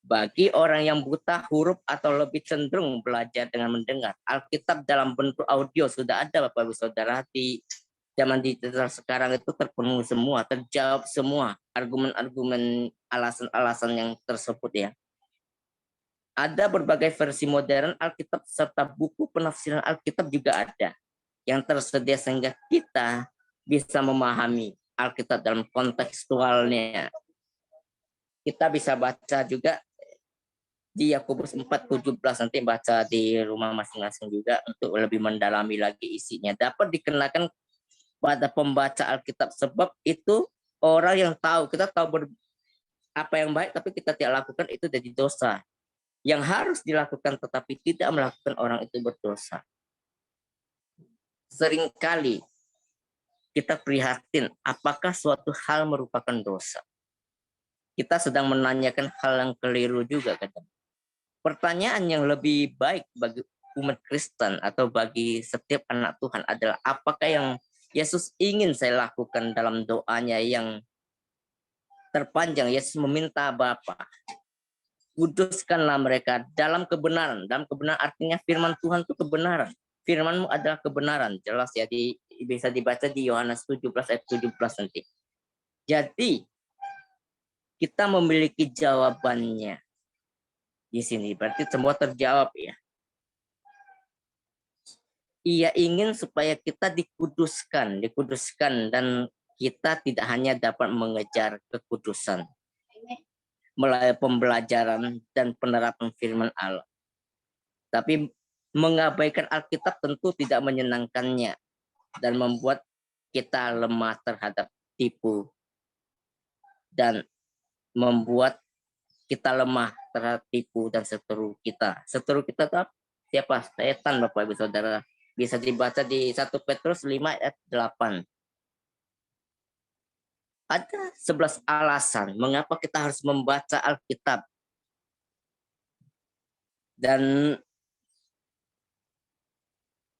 Bagi orang yang buta huruf atau lebih cenderung belajar dengan mendengar, Alkitab dalam bentuk audio sudah ada, Bapak Ibu Saudara. Di zaman digital sekarang itu terpenuhi semua, terjawab semua argumen-argumen, alasan-alasan yang tersebut ya. Ada berbagai versi modern Alkitab serta buku penafsiran Alkitab juga ada yang tersedia sehingga kita bisa memahami Alkitab dalam kontekstualnya. Kita bisa baca juga di Yakobus 4:17, nanti baca di rumah masing-masing juga untuk lebih mendalami lagi isinya. Dapat dikenakan pada pembaca Alkitab, sebab itu orang yang tahu, kita tahu apa yang baik tapi kita tidak lakukan, itu jadi dosa. Yang harus dilakukan tetapi tidak melakukan, orang itu berdosa. Seringkali kita prihatin apakah suatu hal merupakan dosa. Kita sedang menanyakan hal yang keliru juga kadang. Pertanyaan yang lebih baik bagi umat Kristen atau bagi setiap anak Tuhan adalah, apakah yang Yesus ingin saya lakukan dalam doanya yang terpanjang? Yesus meminta Bapa, kuduskanlah mereka dalam kebenaran. Dalam kebenaran artinya firman Tuhan itu kebenaran. Firman-Mu adalah kebenaran. Jelas ya di bisa dibaca di Yohanes 17 ayat 17 nanti. Jadi kita memiliki jawabannya di sini. Berarti semua terjawab ya. Ia ingin supaya kita dikuduskan dan kita tidak hanya dapat mengejar kekudusan melalui pembelajaran dan penerapan firman Allah. Tapi mengabaikan Alkitab tentu tidak menyenangkannya dan membuat kita lemah terhadap tipu dan membuat kita lemah terhadap tipu dan seteru kita. Seteru kita siapa? Setan, Bapak Ibu Saudara. Bisa dibaca di 1 Petrus 5 ayat 8. Ada 11 alasan mengapa kita harus membaca Alkitab. Dan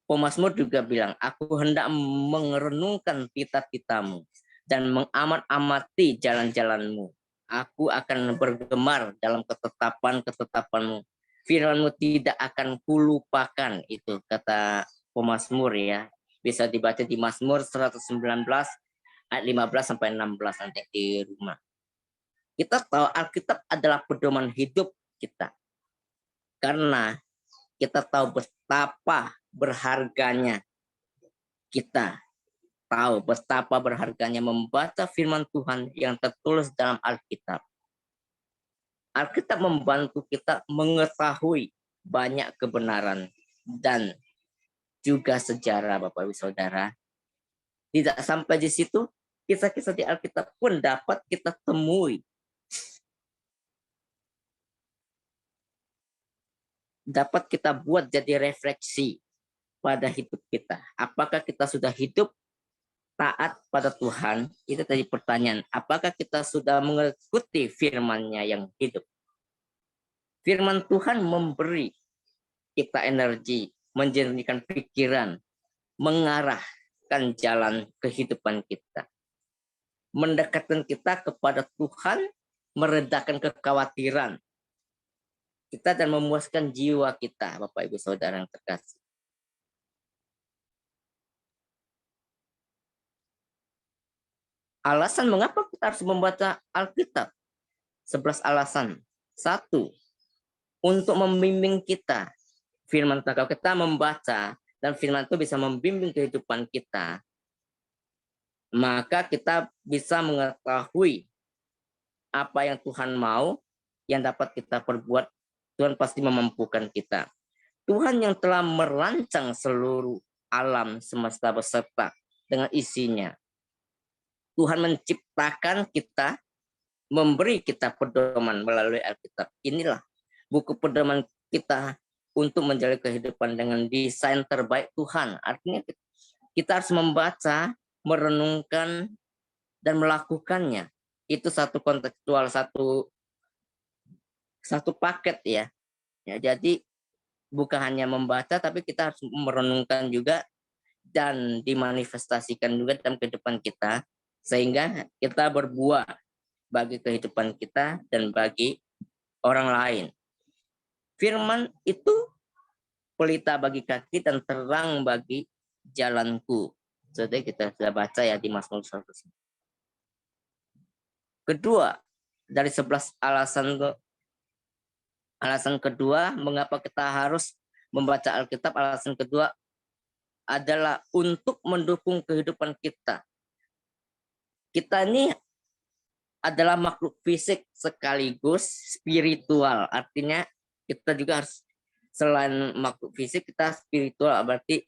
pemazmur juga bilang, aku hendak merenungkan titah-titahmu dan mengamat-amati jalan-jalanmu. Aku akan bergemar dalam ketetapan-ketetapanmu. Firmanmu tidak akan kulupakan, itu kata pemazmur ya. Bisa dibaca di Mazmur 119 ayat 15 sampai 16 nanti di rumah. Kita tahu Alkitab adalah pedoman hidup kita. Karena kita tahu betapa berharganya kita tahu betapa berharganya membaca firman Tuhan yang tertulis dalam Alkitab. Alkitab membantu kita mengetahui banyak kebenaran dan juga sejarah, Bapak Ibu Saudara. Tidak sampai di situ, kisah-kisah di Alkitab pun dapat kita temui. Dapat kita buat jadi refleksi pada hidup kita. Apakah kita sudah hidup taat pada Tuhan? Itu tadi pertanyaan. Apakah kita sudah mengikuti firman-Nya yang hidup? Firman Tuhan memberi kita energi, menjernihkan pikiran, mengarahkan jalan kehidupan kita. Mendekatkan kita kepada Tuhan, meredakan kekhawatiran kita dan memuaskan jiwa kita, Bapak Ibu Saudara yang terkasih. Alasan mengapa kita harus membaca Alkitab? 11 alasan. 1, untuk membimbing kita. Firman Tuhan, kalau kita membaca dan firman itu bisa membimbing kehidupan kita, maka kita bisa mengetahui apa yang Tuhan mau, yang dapat kita perbuat. Tuhan pasti memampukan kita. Tuhan yang telah merancang seluruh alam semesta beserta dengan isinya. Tuhan menciptakan kita, memberi kita pedoman melalui Alkitab. Inilah buku pedoman kita untuk menjalani kehidupan dengan desain terbaik Tuhan. Artinya kita harus membaca, merenungkan, dan melakukannya. Itu satu kontekstual, satu paket ya. Jadi bukan hanya membaca, tapi kita harus merenungkan juga dan dimanifestasikan juga dalam kehidupan kita, sehingga kita berbuah bagi kehidupan kita dan bagi orang lain. Firman itu pelita bagi kaki dan terang bagi jalanku. Jadi kita sudah baca ya di Mazmur 100. Kedua, dari 11 alasan kedua mengapa kita harus membaca Alkitab, alasan kedua adalah untuk mendukung kehidupan kita. Kita ini adalah makhluk fisik sekaligus spiritual. Artinya kita juga harus, selain makhluk fisik, kita spiritual. Berarti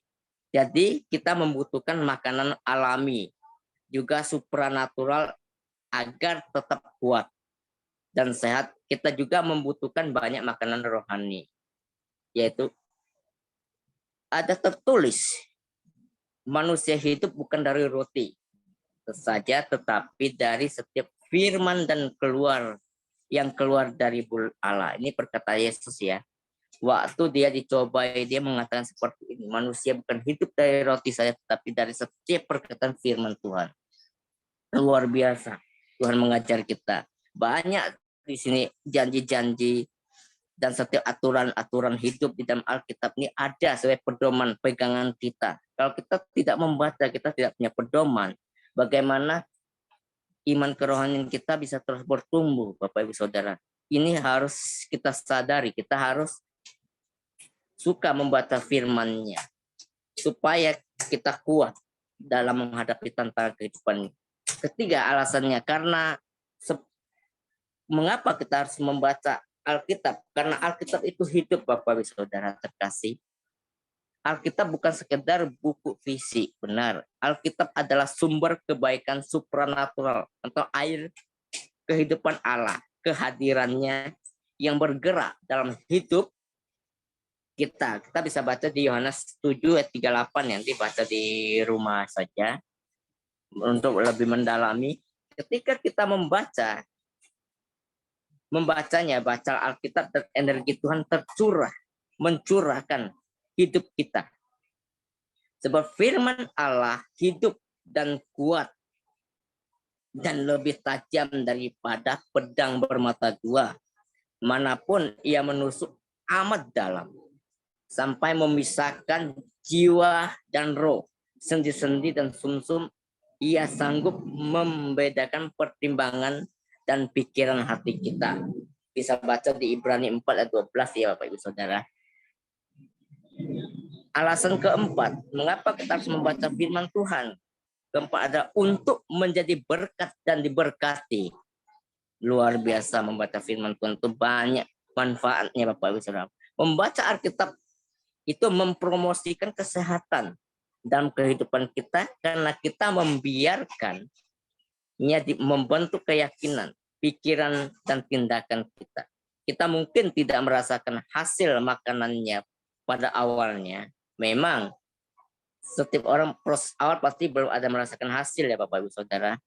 jadi kita membutuhkan makanan alami, juga supranatural agar tetap kuat dan sehat. Kita juga membutuhkan banyak makanan rohani, yaitu ada tertulis, manusia hidup bukan dari roti saja, tetapi dari setiap firman dan yang keluar dari mulut Allah. Ini perkataan Yesus ya. Waktu dia dicobai, dia mengatakan seperti ini, manusia bukan hidup dari roti saja, tetapi dari setiap perkataan firman Tuhan. Luar biasa. Tuhan mengajar kita. Banyak di sini janji-janji Dan setiap aturan-aturan hidup di dalam Alkitab ini ada sebagai pedoman pegangan kita. Kalau kita tidak membaca, kita tidak punya pedoman, bagaimana iman kerohanian kita bisa terus bertumbuh, Bapak Ibu Saudara. Ini harus kita sadari, kita harus suka membaca firman-Nya supaya kita kuat dalam menghadapi tantangan kehidupan. Ketiga alasannya, karena mengapa kita harus membaca Alkitab? Karena Alkitab itu hidup, Bapak Ibu Saudara terkasih. Alkitab bukan sekedar buku fisik, benar. Alkitab adalah sumber kebaikan supranatural atau air kehidupan Allah, kehadirannya yang bergerak dalam hidup kita. Kita bisa baca di Yohanes 7 ayat 38, nanti baca di rumah saja untuk lebih mendalami. Ketika kita membacanya, baca Alkitab, dan energi Tuhan mencurahkan hidup kita. Sebab firman Allah hidup dan kuat dan lebih tajam daripada pedang bermata dua, manapun ia menusuk amat dalam, sampai memisahkan jiwa dan roh, sendi-sendi dan sumsum. Ia sanggup membedakan pertimbangan dan pikiran hati kita. Bisa baca di Ibrani 4 ayat 12 ya Bapak Ibu Saudara. Alasan keempat, mengapa kita harus membaca firman Tuhan? Keempat adalah untuk menjadi berkat dan diberkati. Luar biasa membaca firman Tuhan itu banyak manfaatnya Bapak Ibu Saudara. Membaca Alkitab itu mempromosikan kesehatan dalam kehidupan kita karena kita membiarkan membentuk keyakinan, pikiran, dan tindakan kita. Kita mungkin tidak merasakan hasil makanannya pada awalnya. Memang setiap orang proses awal pasti belum ada merasakan hasil ya Bapak Ibu Saudara.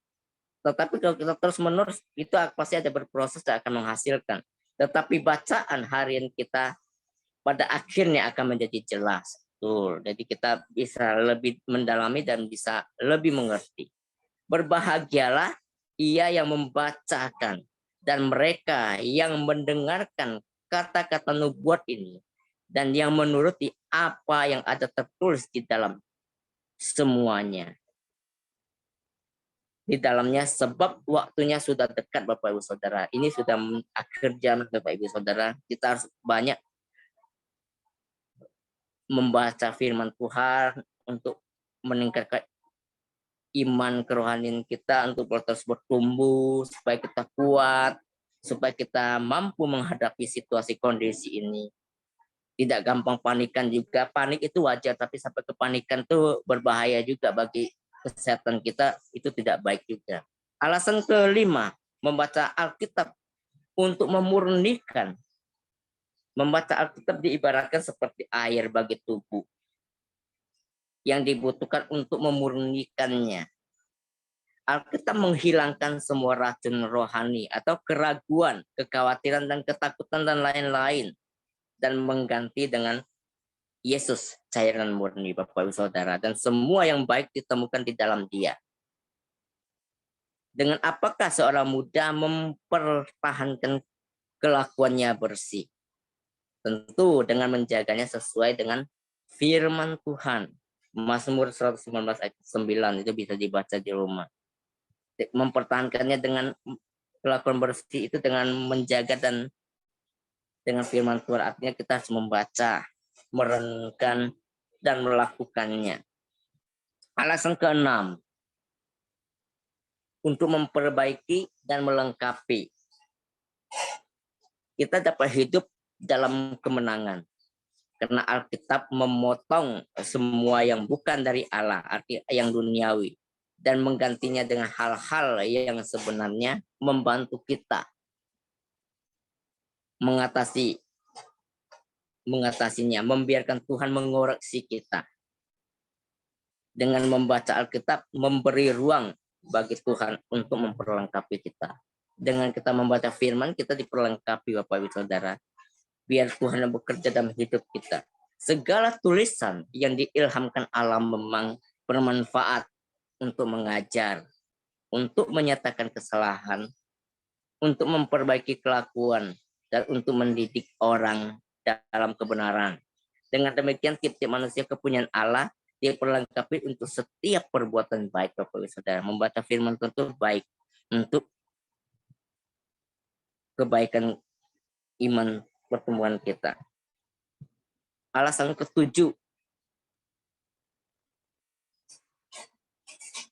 Tetapi kalau kita terus menerus, itu pasti ada berproses dan akan menghasilkan. Tetapi bacaan harian kita pada akhirnya akan menjadi jelas. Betul. Jadi kita bisa lebih mendalami dan bisa lebih mengerti. Berbahagialah ia yang membacakan dan mereka yang mendengarkan kata-kata nubuat ini dan yang menuruti apa yang ada tertulis di dalam semuanya. Di dalamnya, sebab waktunya sudah dekat Bapak Ibu Saudara. Ini sudah akhir zaman Bapak Ibu Saudara. Kita harus banyak membaca firman Tuhan untuk meningkatkan iman kerohanian kita, untuk terus bertumbuh supaya kita kuat, supaya kita mampu menghadapi situasi kondisi ini. Tidak gampang panikan juga. Panik itu wajar, tapi sampai kepanikan itu berbahaya juga bagi kesehatan kita, itu tidak baik juga. Alasan kelima, membaca Alkitab untuk memurnikan. Membaca Alkitab diibaratkan seperti air bagi tubuh yang dibutuhkan untuk memurnikannya. Alkitab menghilangkan semua racun rohani atau keraguan, kekhawatiran, dan ketakutan, dan lain-lain, dan mengganti dengan Yesus, cairan murni Bapak Ibu Saudara, dan semua yang baik ditemukan di dalam Dia. Dengan apakah seorang muda mempertahankan kelakuannya bersih? Tentu dengan menjaganya sesuai dengan firman Tuhan. Mazmur 119 ayat 9 itu bisa dibaca di rumah. Mempertahankannya dengan kelakuan bersih itu dengan menjaga dan dengan firman Tuhan. Artinya kita harus membaca, merenungkan, dan melakukannya. Alasan keenam, untuk memperbaiki dan melengkapi. Kita dapat hidup dalam kemenangan. Karena Alkitab memotong semua yang bukan dari Allah, arti yang duniawi, dan menggantinya dengan hal-hal yang sebenarnya membantu kita mengatasinya, membiarkan Tuhan mengoreksi kita. Dengan membaca Alkitab, memberi ruang bagi Tuhan untuk memperlengkapi kita. Dengan kita membaca firman, kita diperlengkapi Bapak Ibu Saudara. Biar Tuhan yang bekerja dalam hidup kita. Segala tulisan yang diilhamkan Allah memang bermanfaat untuk mengajar, untuk menyatakan kesalahan, untuk memperbaiki kelakuan, dan untuk mendidik orang dalam kebenaran. Dengan demikian tiap-tiap manusia kepunyaan Allah diperlengkapi untuk setiap perbuatan baik, Bapak Ibu Saudara. Membaca firman Tuhan itu baik untuk kebaikan iman pertumbuhan kita. Alasan ketujuh,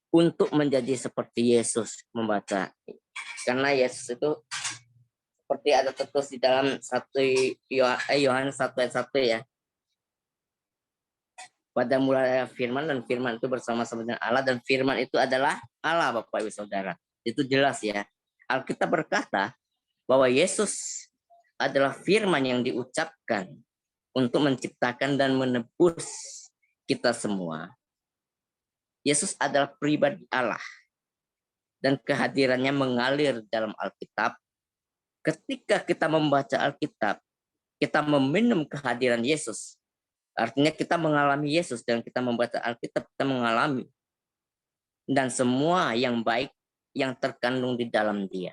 untuk menjadi seperti Yesus membaca. Karena Yesus itu seperti ada tertulis di dalam Yohanes 1 ayat 1 ya. Pada mulanya firman dan firman itu bersama-sama dengan Allah dan firman itu adalah Allah, Bapak Ibu Saudara. Itu jelas ya. Alkitab berkata bahwa Yesus adalah firman yang diucapkan untuk menciptakan dan menebus kita semua. Yesus adalah pribadi Allah dan kehadirannya mengalir dalam Alkitab. Ketika kita membaca Alkitab, kita meminum kehadiran Yesus. Artinya kita mengalami Yesus dan kita membaca Alkitab, kita mengalami. Dan semua yang baik yang terkandung di dalam Dia.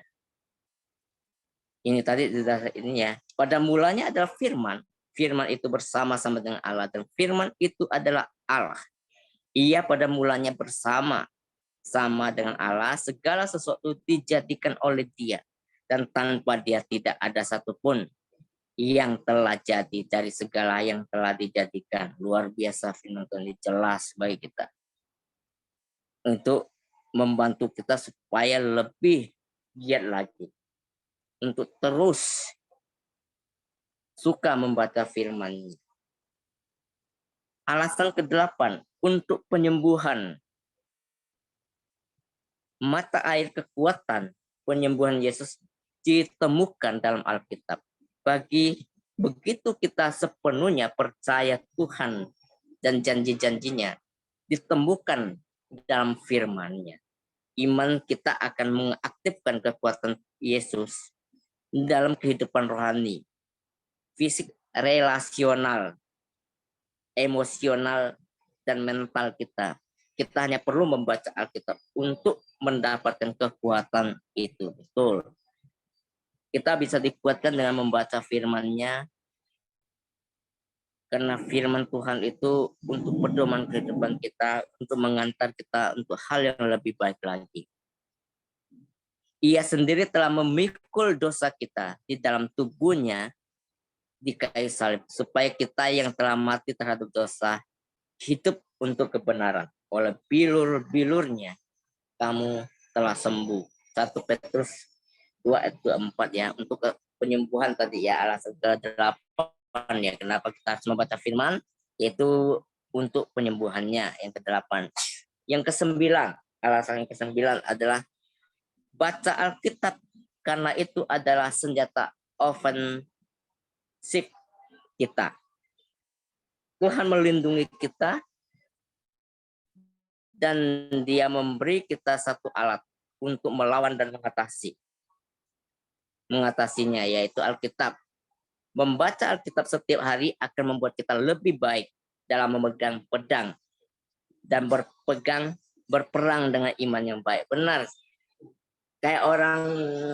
Ini tadi ini ya. Pada mulanya adalah firman. Firman itu bersama-sama dengan Allah dan firman itu adalah Allah. Ia pada mulanya bersama-sama dengan Allah, segala sesuatu dijadikan oleh Dia dan tanpa Dia tidak ada satupun yang telah jadi dari segala yang telah dijadikan. Luar biasa firman Tuhan, jelas bagi kita untuk membantu kita supaya lebih giat lagi untuk terus suka membaca firman. Alasan ke-8, untuk penyembuhan. Mata air kekuatan penyembuhan Yesus ditemukan dalam Alkitab. Begitu kita sepenuhnya percaya Tuhan dan janji-janjinya ditemukan dalam firman-Nya. Iman kita akan mengaktifkan kekuatan Yesus dalam kehidupan rohani, fisik, relasional, emosional, dan mental kita. Kita hanya perlu membaca Alkitab untuk mendapatkan kekuatan itu. Betul. Kita bisa dikuatkan dengan membaca firman-Nya, karena firman Tuhan itu untuk pedoman kehidupan kita, untuk mengantar kita untuk hal yang lebih baik lagi. Ia sendiri telah memikul dosa kita di dalam tubuhnya di kayu salib, supaya kita yang telah mati terhadap dosa hidup untuk kebenaran. Oleh bilur-bilurnya kamu telah sembuh. 1 Petrus 2 ayat 24 ya. Untuk penyembuhan tadi ya, alasan ke-8 ya, kenapa kita harus membaca firman, yaitu untuk penyembuhannya. Yang ke-8. Yang ke-9, alasan yang ke-9 adalah baca Alkitab, karena itu adalah senjata ofensif kita. Tuhan melindungi kita dan Dia memberi kita satu alat untuk melawan dan mengatasinya, yaitu Alkitab. Membaca Alkitab setiap hari akan membuat kita lebih baik dalam memegang pedang dan berperang dengan iman yang baik. Benar. Kayak orang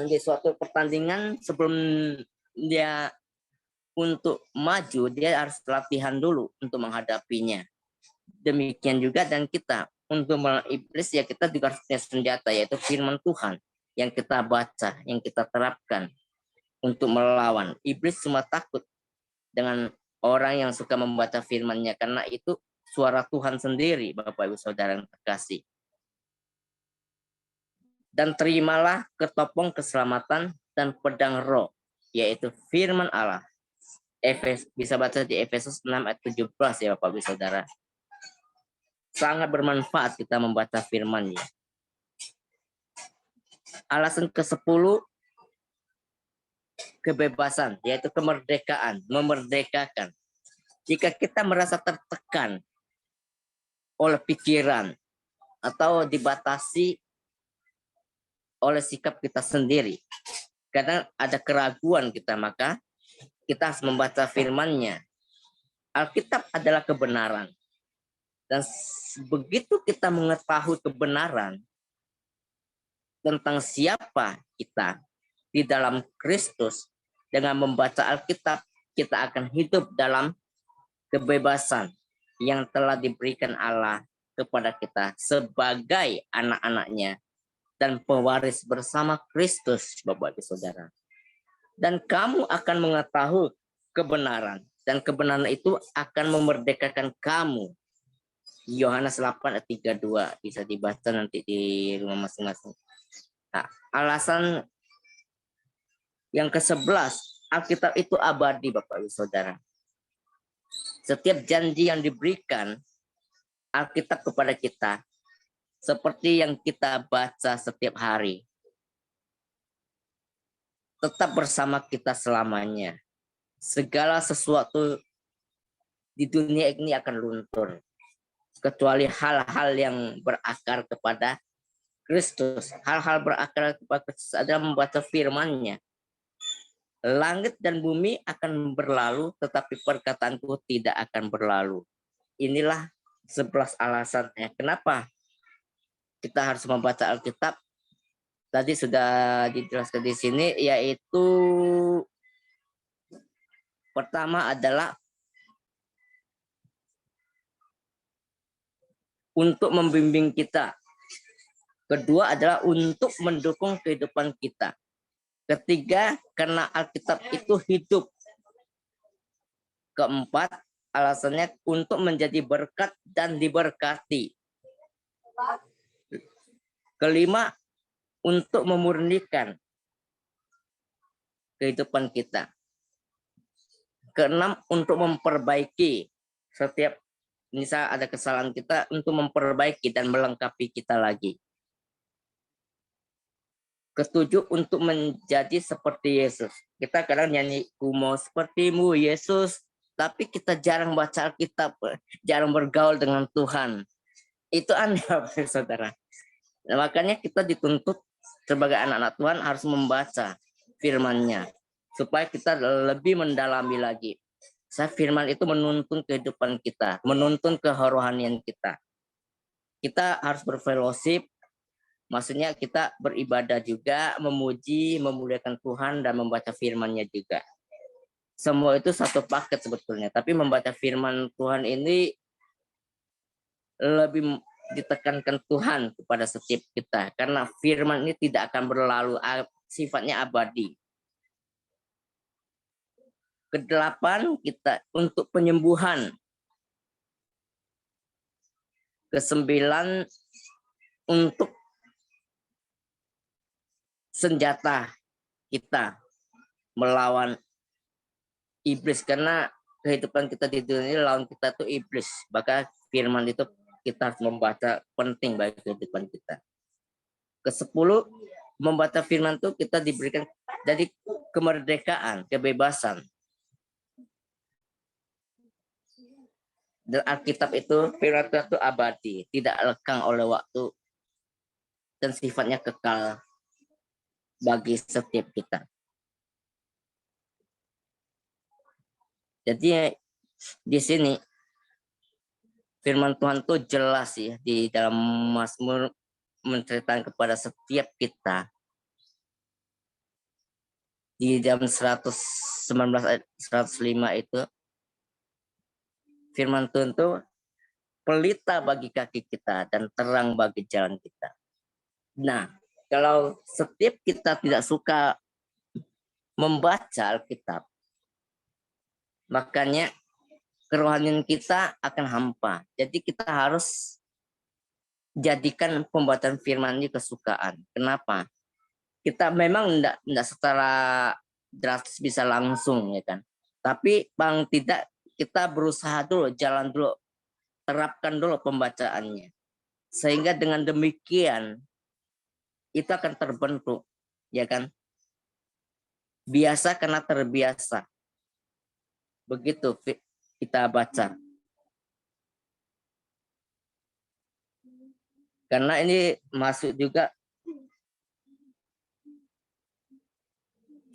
di suatu pertandingan, sebelum dia untuk maju, dia harus latihan dulu untuk menghadapinya. Demikian juga dan kita, untuk melawan iblis ya kita juga harus punya senjata, yaitu firman Tuhan yang kita baca, yang kita terapkan untuk melawan. Iblis cuma takut dengan orang yang suka membaca firman-Nya, karena itu suara Tuhan sendiri, Bapak Ibu Saudara yang terkasih. Dan terimalah ketopong keselamatan dan pedang roh, yaitu firman Allah. Bisa baca di Efesus 6 ayat 17 ya Bapak Ibu Saudara. Sangat bermanfaat kita membaca firman-Nya. Alasan ke-10, kebebasan, yaitu kemerdekaan, memerdekakan. Jika kita merasa tertekan oleh pikiran atau dibatasi oleh sikap kita sendiri, kadang ada keraguan kita, maka kita harus membaca firman-Nya. Alkitab adalah kebenaran. Dan begitu kita mengetahui kebenaran tentang siapa kita di dalam Kristus, dengan membaca Alkitab, kita akan hidup dalam kebebasan yang telah diberikan Allah kepada kita sebagai anak-anaknya dan pewaris bersama Kristus, Bapak Ibu Saudara. Dan kamu akan mengetahui kebenaran, dan kebenaran itu akan memerdekakan kamu. Yohanes 8 ayat 32 bisa dibaca nanti di rumah masing-masing. Nah, alasan yang ke-11, Alkitab itu abadi, Bapak Ibu Saudara. Setiap janji yang diberikan Alkitab kepada kita, seperti yang kita baca setiap hari, tetap bersama kita selamanya. Segala sesuatu di dunia ini akan luntur, kecuali hal-hal yang berakar kepada Kristus. Hal-hal berakar kepada Kristus adalah membaca firman-Nya. Langit dan bumi akan berlalu, tetapi perkataanku tidak akan berlalu. Inilah 11 alasannya. Kenapa kita harus membaca Alkitab? Tadi sudah dijelaskan di sini, yaitu pertama adalah untuk membimbing kita. Kedua adalah untuk mendukung kehidupan kita. Ketiga, karena Alkitab itu hidup. Keempat, alasannya untuk menjadi berkat dan diberkati. Kelima, untuk memurnikan kehidupan kita. Keenam, untuk memperbaiki setiap misal ada kesalahan kita, untuk memperbaiki dan melengkapi kita lagi. Ketujuh, untuk menjadi seperti Yesus. Kita kadang nyanyi "Ku sepertimu Yesus", tapi kita jarang baca Alkitab, jarang bergaul dengan Tuhan. Itu aneh, saudara. Nah, makanya kita dituntut sebagai anak-anak Tuhan harus membaca firman-Nya supaya kita lebih mendalami lagi. Firman itu menuntun kehidupan kita, menuntun kerohanian kita. Kita harus berfellowship, maksudnya kita beribadah juga, memuji, memuliakan Tuhan, dan membaca firman-Nya juga. Semua itu satu paket sebetulnya. Tapi membaca firman Tuhan ini lebih ditekankan Tuhan kepada setiap kita. Karena firman ini tidak akan berlalu, sifatnya abadi. Kedelapan, kita untuk penyembuhan. Kesembilan, untuk senjata kita melawan iblis, karena kehidupan kita di dunia ini lawan kita tuh iblis. Maka firman itu kita harus membaca, penting bagi kehidupan kita. Kesepuluh, membaca firman itu kita diberikan dari kemerdekaan, kebebasan. Dan Alkitab itu, firman Tuhan itu abadi, tidak lekang oleh waktu, dan sifatnya kekal bagi setiap kita. Jadi di sini firman Tuhan itu jelas ya, di dalam Mazmur menceritakan kepada setiap kita. Di dalam 119 ayat 105 itu, firman Tuhan itu pelita bagi kaki kita dan terang bagi jalan kita. Nah, kalau setiap kita tidak suka membaca Alkitab, makanya kerohanian kita akan hampa. Jadi kita harus jadikan pembacaan firman ini kesukaan. Kenapa? Kita memang tidak secara drastis bisa langsung, ya kan. Tapi paling tidak kita berusaha dulu, jalan dulu, terapkan dulu pembacaannya. Sehingga dengan demikian itu akan terbentuk, ya kan. Biasa karena terbiasa. Begitu kita baca. Karena ini masuk juga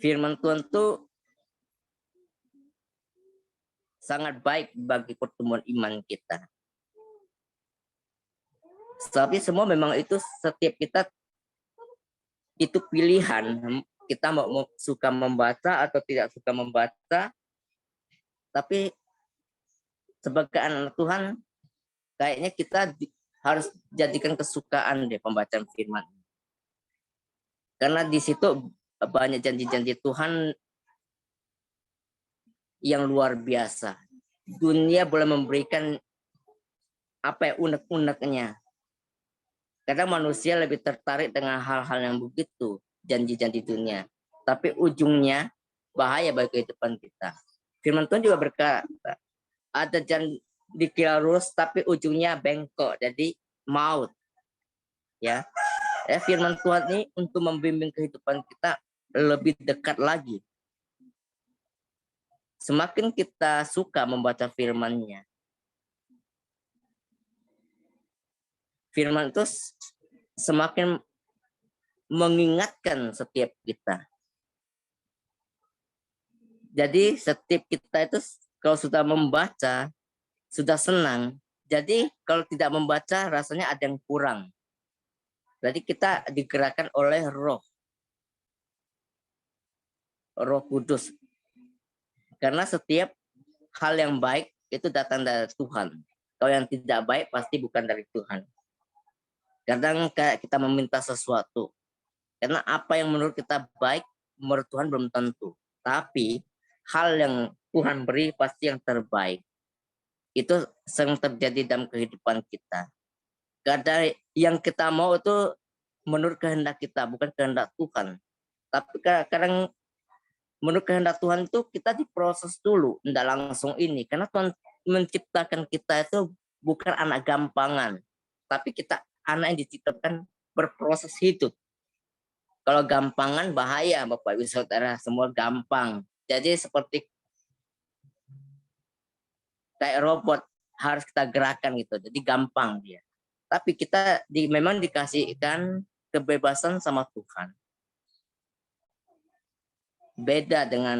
firman Tuhan itu sangat baik bagi pertumbuhan iman kita. Tapi semua memang itu setiap kita itu pilihan kita mau suka membaca atau tidak suka membaca, tapi sebagai anak Tuhan kayaknya kita harus jadikan kesukaan deh pembacaan firman. Karena di situ banyak janji-janji Tuhan yang luar biasa. Dunia boleh memberikan apa ya, unek-uneknya. Kadang manusia lebih tertarik dengan hal-hal yang begitu, janji-janji dunia. Tapi ujungnya bahaya bagi kehidupan kita. Firman Tuhan juga berkata, ada janji dikira lurus tapi ujungnya bengkok, jadi maut. Ya, firman Tuhan ini untuk membimbing kehidupan kita lebih dekat lagi. Semakin kita suka membaca firman-Nya, firman itu semakin mengingatkan setiap kita. Jadi setiap kita itu kalau sudah membaca, sudah senang. Jadi kalau tidak membaca rasanya ada yang kurang. Jadi kita digerakkan oleh Roh Kudus. Karena setiap hal yang baik itu datang dari Tuhan. Kalau yang tidak baik pasti bukan dari Tuhan. Kadang kayak kita meminta sesuatu. Karena apa yang menurut kita baik, menurut Tuhan belum tentu. Tapi hal yang Tuhan beri pasti yang terbaik. Itu sering terjadi dalam kehidupan kita. Kadang yang kita mau itu menurut kehendak kita, bukan kehendak Tuhan. Tapi kadang menurut kehendak Tuhan itu kita diproses dulu, tidak langsung ini. Karena Tuhan menciptakan kita itu bukan anak gampangan. Tapi kita anak yang diciptakan berproses hidup. Kalau gampangan bahaya Bapak Ibu Saudara, semua gampang. Jadi seperti kayak robot harus kita gerakan gitu. Jadi gampang dia. Tapi kita memang dikasihkan kebebasan sama Tuhan. Beda dengan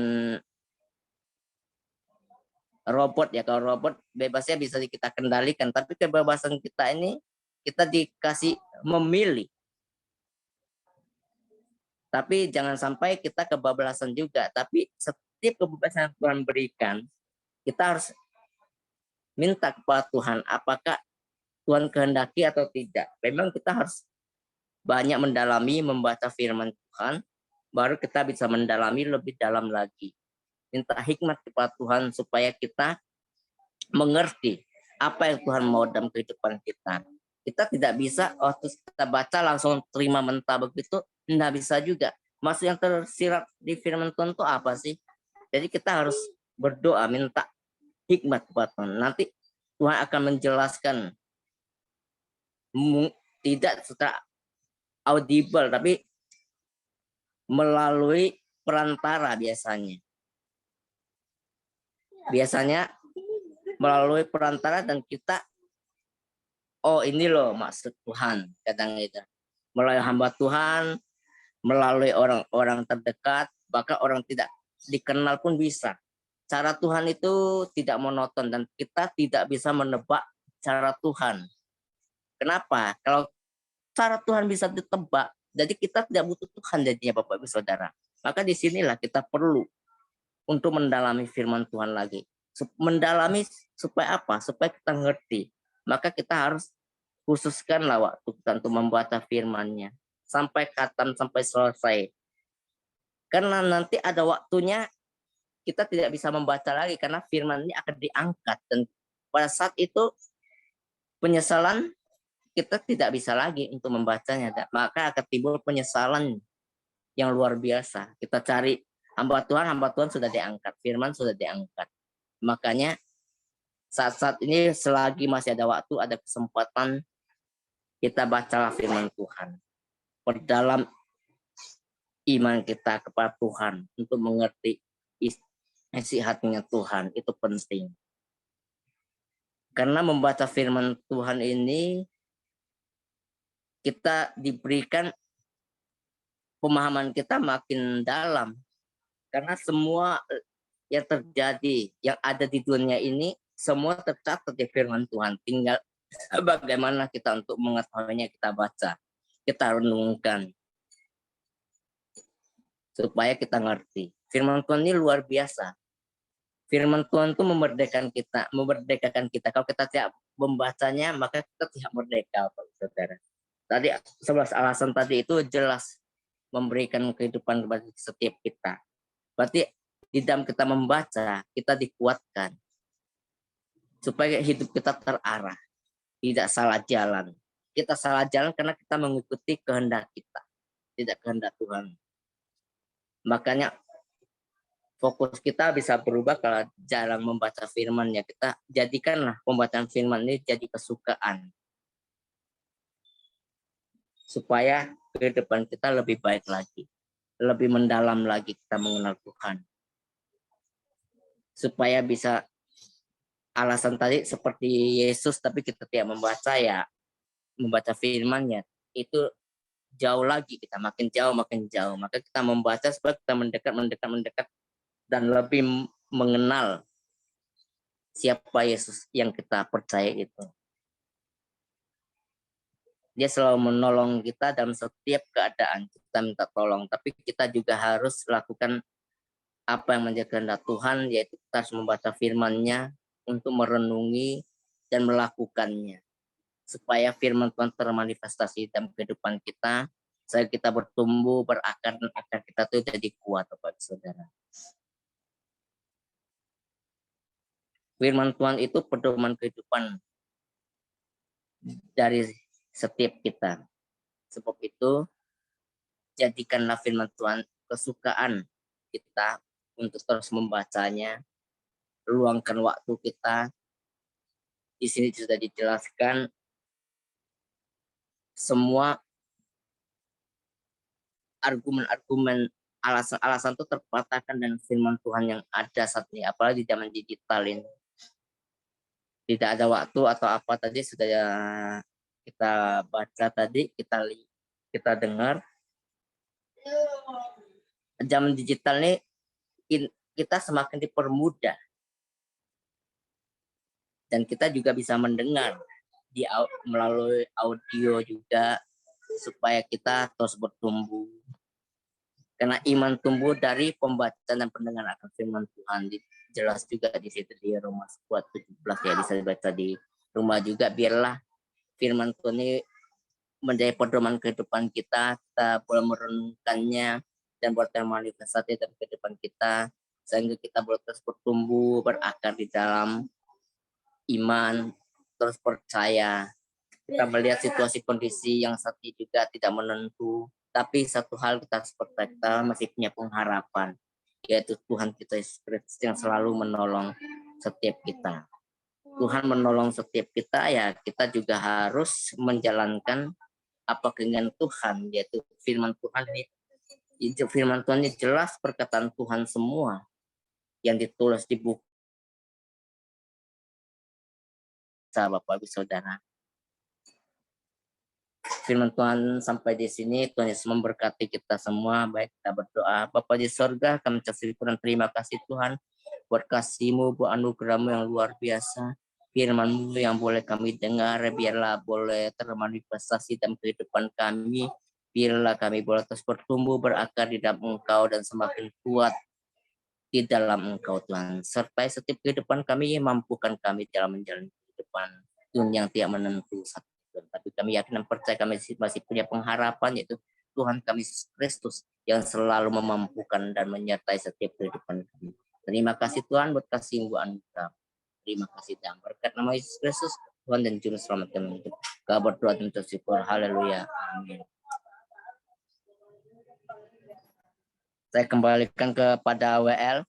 robot ya. Kalau robot bebasnya bisa kita kendalikan. Tapi kebebasan kita ini kita dikasih memilih. Tapi jangan sampai kita kebablasan juga. Tapi setiap kebebasan yang Tuhan berikan, kita harus minta kepada Tuhan apakah Tuhan kehendaki atau tidak. Memang kita harus banyak mendalami, membaca firman Tuhan, baru kita bisa mendalami lebih dalam lagi. Minta hikmat kepada Tuhan supaya kita mengerti apa yang Tuhan mau dalam kehidupan kita. Kita tidak bisa terus kita baca langsung terima mentah begitu, tidak bisa juga. Maksud yang tersirat di firman Tuhan itu apa sih? Jadi kita harus berdoa, minta hikmat kepada Tuhan. Nanti Tuhan akan menjelaskan, tidak secara audible, tapi melalui perantara biasanya. Biasanya melalui perantara dan kita, oh ini loh maksud Tuhan, kadang itu. Melalui hamba Tuhan, melalui orang-orang terdekat, bahkan orang tidak dikenal pun bisa. Cara Tuhan itu tidak monoton dan kita tidak bisa menebak cara Tuhan. Kenapa? Kalau cara Tuhan bisa ditebak, jadi kita tidak butuh Tuhan jadinya Bapak Ibu Saudara. Maka disinilah kita perlu untuk mendalami firman Tuhan lagi. Mendalami supaya apa? Supaya kita ngerti. Maka kita harus khususkanlah waktu kita untuk membaca firman-Nya. Sampai khatam, sampai selesai. Karena nanti ada waktunya kita tidak bisa membaca lagi karena firman ini akan diangkat. Dan pada saat itu penyesalan kita tidak bisa lagi untuk membacanya. Maka akan timbul penyesalan yang luar biasa. Kita cari hamba Tuhan sudah diangkat. Firman sudah diangkat. Makanya saat-saat ini selagi masih ada waktu, ada kesempatan, kita bacalah firman Tuhan. Perdalam iman kita kepada Tuhan untuk mengerti isi hatinya Tuhan. Itu penting. Karena membaca firman Tuhan ini kita diberikan pemahaman kita makin dalam. Karena semua yang terjadi, yang ada di dunia ini, semua tercatat di firman Tuhan. Tinggal bagaimana kita untuk mengetahuinya, kita baca, kita renungkan. supaya kita ngerti. Firman Tuhan ini luar biasa. Firman Tuhan itu memerdekakan kita. Kalau kita tidak membacanya, maka kita tidak merdeka, Pak Saudara. Tadi 11 alasan tadi itu jelas memberikan kehidupan kepada setiap kita. Berarti di dalam kita membaca, kita dikuatkan supaya hidup kita terarah, tidak salah jalan. Kita salah jalan karena kita mengikuti kehendak kita, tidak kehendak Tuhan. Makanya fokus kita bisa berubah kalau jarang membaca firman-Nya. Kita jadikanlah pembacaan firman ini jadi kesukaan. Supaya kehidupan kita lebih baik lagi. Lebih mendalam lagi kita mengenal Tuhan. Supaya bisa alasan tadi seperti Yesus tapi kita tidak membaca ya. Membaca firman-Nya. Itu jauh lagi kita. Makin jauh. Maka kita membaca supaya kita mendekat. Dan lebih mengenal siapa Yesus yang kita percaya itu. Dia selalu menolong kita dalam setiap keadaan. Kita minta tolong, tapi kita juga harus lakukan apa yang menjadi kehendak Tuhan, yaitu kita harus membaca firman-Nya untuk merenungi dan melakukannya. Supaya firman Tuhan termanifestasi dalam kehidupan kita, sehingga kita bertumbuh, berakar, dan akar kita itu jadi kuat, Bapak Saudara. Firman Tuhan itu pedoman kehidupan dari setiap kita. Sebab itu, jadikanlah firman Tuhan kesukaan kita untuk terus membacanya. Luangkan waktu kita. Di sini sudah dijelaskan semua argumen-argumen alasan-alasan itu terpatahkan dengan firman Tuhan yang ada saat ini. Apalagi di zaman digital ini. Tidak ada waktu atau apa tadi sudah kita baca tadi, kita dengar. Zaman digital ini kita semakin dipermudah. Dan kita juga bisa mendengar melalui audio juga supaya kita terus bertumbuh. Karena iman tumbuh dari pembacaan dan pendengaran akan firman Tuhan. Jelas juga di situ di Roma 17 ya, bisa dibaca di rumah juga. Biarlah firman Tuhan ini menjadi pedoman kehidupan kita boleh merenungkannya dan bermanifestasi dalam kehidupan kita, sehingga kita boleh terus bertumbuh, berakar di dalam iman, terus percaya. Kita melihat situasi kondisi yang saat ini juga tidak menentu, tapi satu hal kita masih punya pengharapan, yaitu Tuhan kita Yesus Kristus yang selalu menolong setiap kita. Tuhan menolong setiap kita, ya kita juga harus menjalankan apa keinginan Tuhan, yaitu firman Tuhan ini. Firman Tuhan ini jelas perkataan Tuhan semua yang ditulis di buku Bapak Ibu Saudara. Firman Tuhan sampai di sini. Tuhan Yesus memberkati kita semua. Baik, kita berdoa. Bapa di sorga, kami ucapkan terima kasih Tuhan buat kasih-Mu, buat anugerah-Mu yang luar biasa. Firman-Mu yang boleh kami dengar, biarlah boleh termanifestasi dalam kehidupan kami. Biarlah kami boleh terus bertumbuh, berakar di dalam Engkau dan semakin kuat di dalam Engkau Tuhan. Sertai setiap kehidupan kami, mampukan kami dalam menjalani kehidupan dunia yang tidak menentu. Tapi kami yakin dan percaya kami masih punya pengharapan, yaitu Tuhan kami Yesus Kristus yang selalu memampukan dan menyertai setiap kehidupan kami. Terima kasih Tuhan buat kasih-Mu anugerah. Terima kasih dan berkat nama Yesus Kristus, Tuhan dan Juru Selamat kami hidup. Kau berdoa dan bersyukur. Haleluya. Amin. Saya kembalikan kepada WL.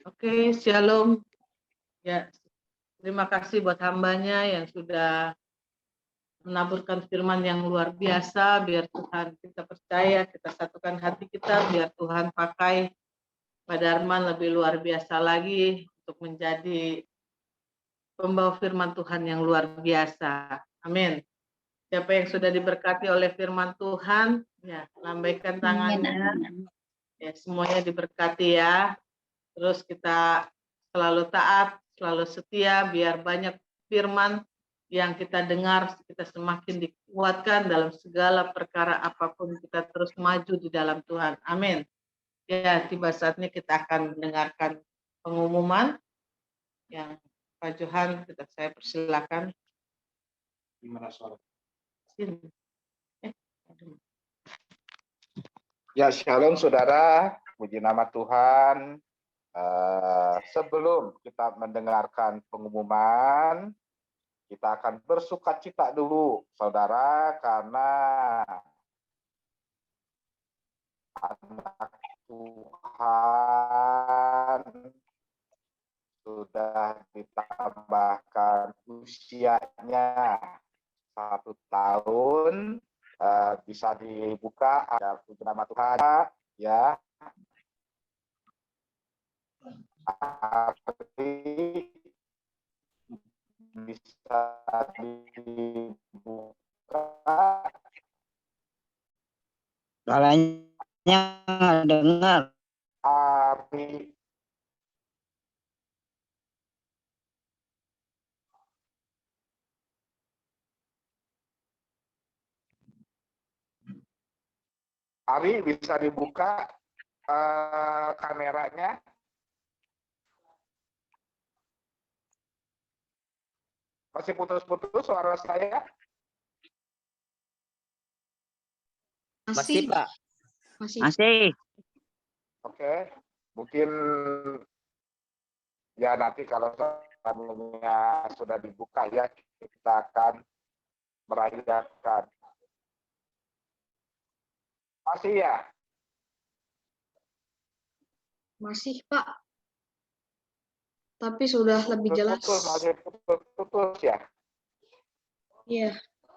Oke, shalom. Ya, terima kasih buat hambanya yang sudah menaburkan firman yang luar biasa. Biar Tuhan kita percaya, kita satukan hati kita, biar Tuhan pakai Pak Darman lebih luar biasa lagi untuk menjadi pembawa firman Tuhan yang luar biasa. Amin. Siapa yang sudah diberkati oleh firman Tuhan, ya lambaikan tangannya. Ya, semuanya diberkati ya. Terus kita selalu taat, selalu setia, biar banyak firman yang kita dengar, kita semakin dikuatkan dalam segala perkara apapun, kita terus maju di dalam Tuhan. Amin. Ya, tiba saatnya kita akan mendengarkan pengumuman yang Pak Johan, saya persilakan. Gimana suara? Sini. Ya, shalom saudara, puji nama Tuhan. Sebelum kita mendengarkan pengumuman, kita akan bersukacita dulu, saudara, karena anak Tuhan sudah ditambahkan usianya 1 tahun. Bisa dibuka, ada puji nama Tuhan, ya. Bisa dibuka. Suaranya nggak dengar. Ari. Ari, bisa dibuka kameranya. Masih putus-putus suara saya? Masih, Pak. Masih. Oke, mungkin ya nanti kalau kameranya sudah dibuka ya, kita akan merayakan. Masih ya? Masih, Pak. Tapi sudah lebih jelas. Masih putus ya? Iya.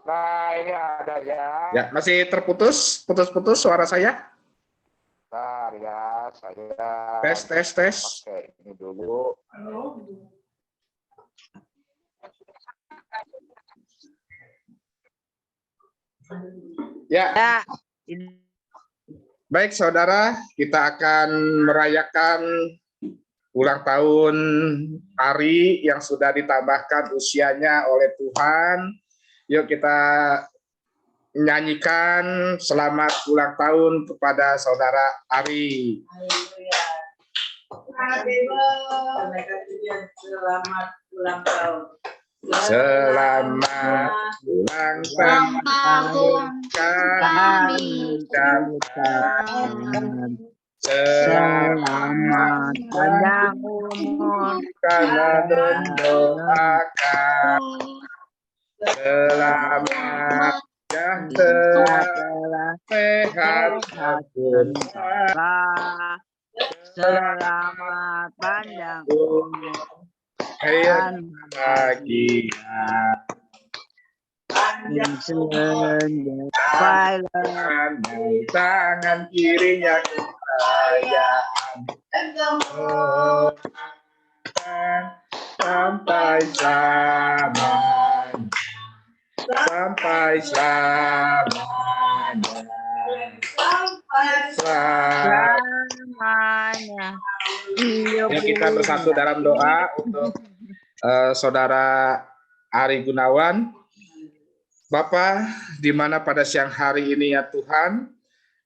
Nah, ini ada ya. Ya, masih terputus, putus-putus suara saya. Bentar ya, saya Tes. Oke, ini dulu. Ya, baik saudara, kita akan merayakan ulang tahun Ari yang sudah ditambahkan usianya oleh Tuhan. Yuk kita menyanyikan selamat ulang tahun kepada saudara Ari. Selamat ulang tahun. Selamat ulang tahun kami ucapkan. Selamat panjang umur Karena mendoakan selamat sejahtera sehat sempurna. Selamat panjang umur dan bahagia. Pilot Tangan kirinya kekayaan. Sampai selamanya. Sampai selamanya. selamanya. Yuk kita bersatu dalam doa untuk saudara Ari Gunawan. Bapa, di mana pada siang hari ini ya Tuhan,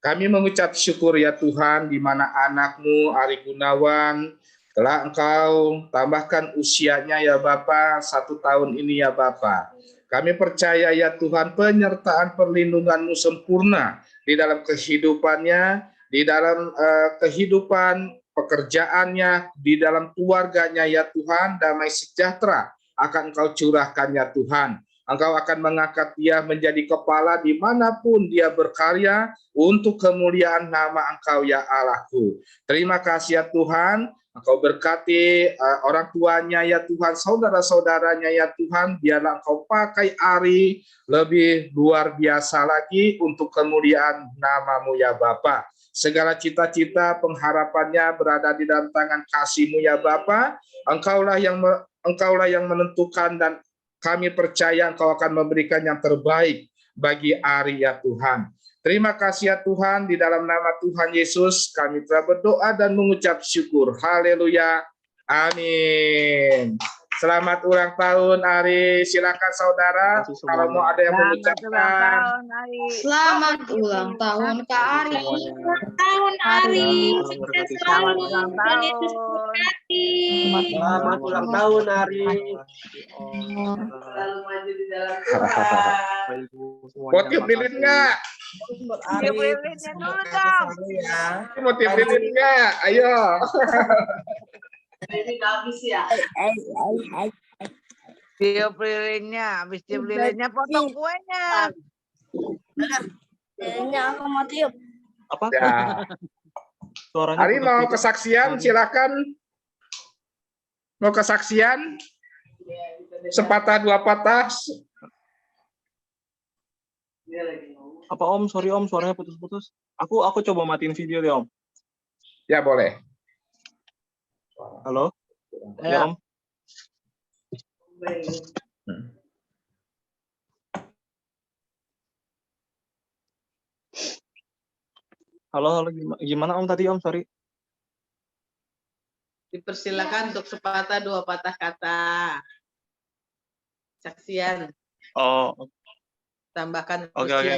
kami mengucap syukur ya Tuhan, di mana anak-Mu Ari Gunawan telah Engkau tambahkan usianya ya Bapa 1 tahun ini ya Bapa. Kami percaya ya Tuhan penyertaan perlindungan-Mu sempurna di dalam kehidupannya, di dalam kehidupan pekerjaannya, di dalam keluarganya ya Tuhan, damai sejahtera akan Engkau curahkan ya Tuhan. Engkau akan mengangkat dia menjadi kepala dimanapun dia berkarya untuk kemuliaan nama Engkau ya Allahku. Terima kasih ya Tuhan, Engkau berkati orang tuanya ya Tuhan, saudara-saudaranya ya Tuhan, biarlah Engkau pakai Ari lebih luar biasa lagi untuk kemuliaan nama-Mu ya Bapa. Segala cita-cita pengharapannya berada di dalam tangan kasih-Mu ya Bapa. Engkaulah yang menentukan dan kami percaya Engkau akan memberikan yang terbaik bagi Ari ya Tuhan. Terima kasih ya Tuhan, di dalam nama Tuhan Yesus kami telah berdoa dan mengucap syukur. Haleluya. Amin. Selamat ulang tahun Ari. Silakan saudara Terima kasih kalau mau ada yang mengucapkan. Selamat ulang tahun Kak Ari. Tahun Ari. Selamat ulang tahun. Selamat ulang tahun, Ari. Selalu maju di dalam Tuhan. Mau tiup lilin nggak? Tiup lilinnya dulu dong. Mau tiup lilin nggak? Ayo. Ini nggak habis ya. Tiup lilinnya, habis tiup lilinnya potong kuenya. Kayaknya aku mau tiup. Apa? Ya. Suaranya Ari mau putus-putus. kesaksian, silakan. Mau kesaksian? Sepatah dua patah. Dia lagi ngomong. Apa Om? Sorry Om, suaranya putus-putus. Aku coba matiin video deh Om. Ya boleh. Halo? Ya Om. Halo, gimana Om tadi Om? Sorry. Dipersilakan untuk sepatah dua patah kata. Saksian, Oh, tambahkan oke. usia.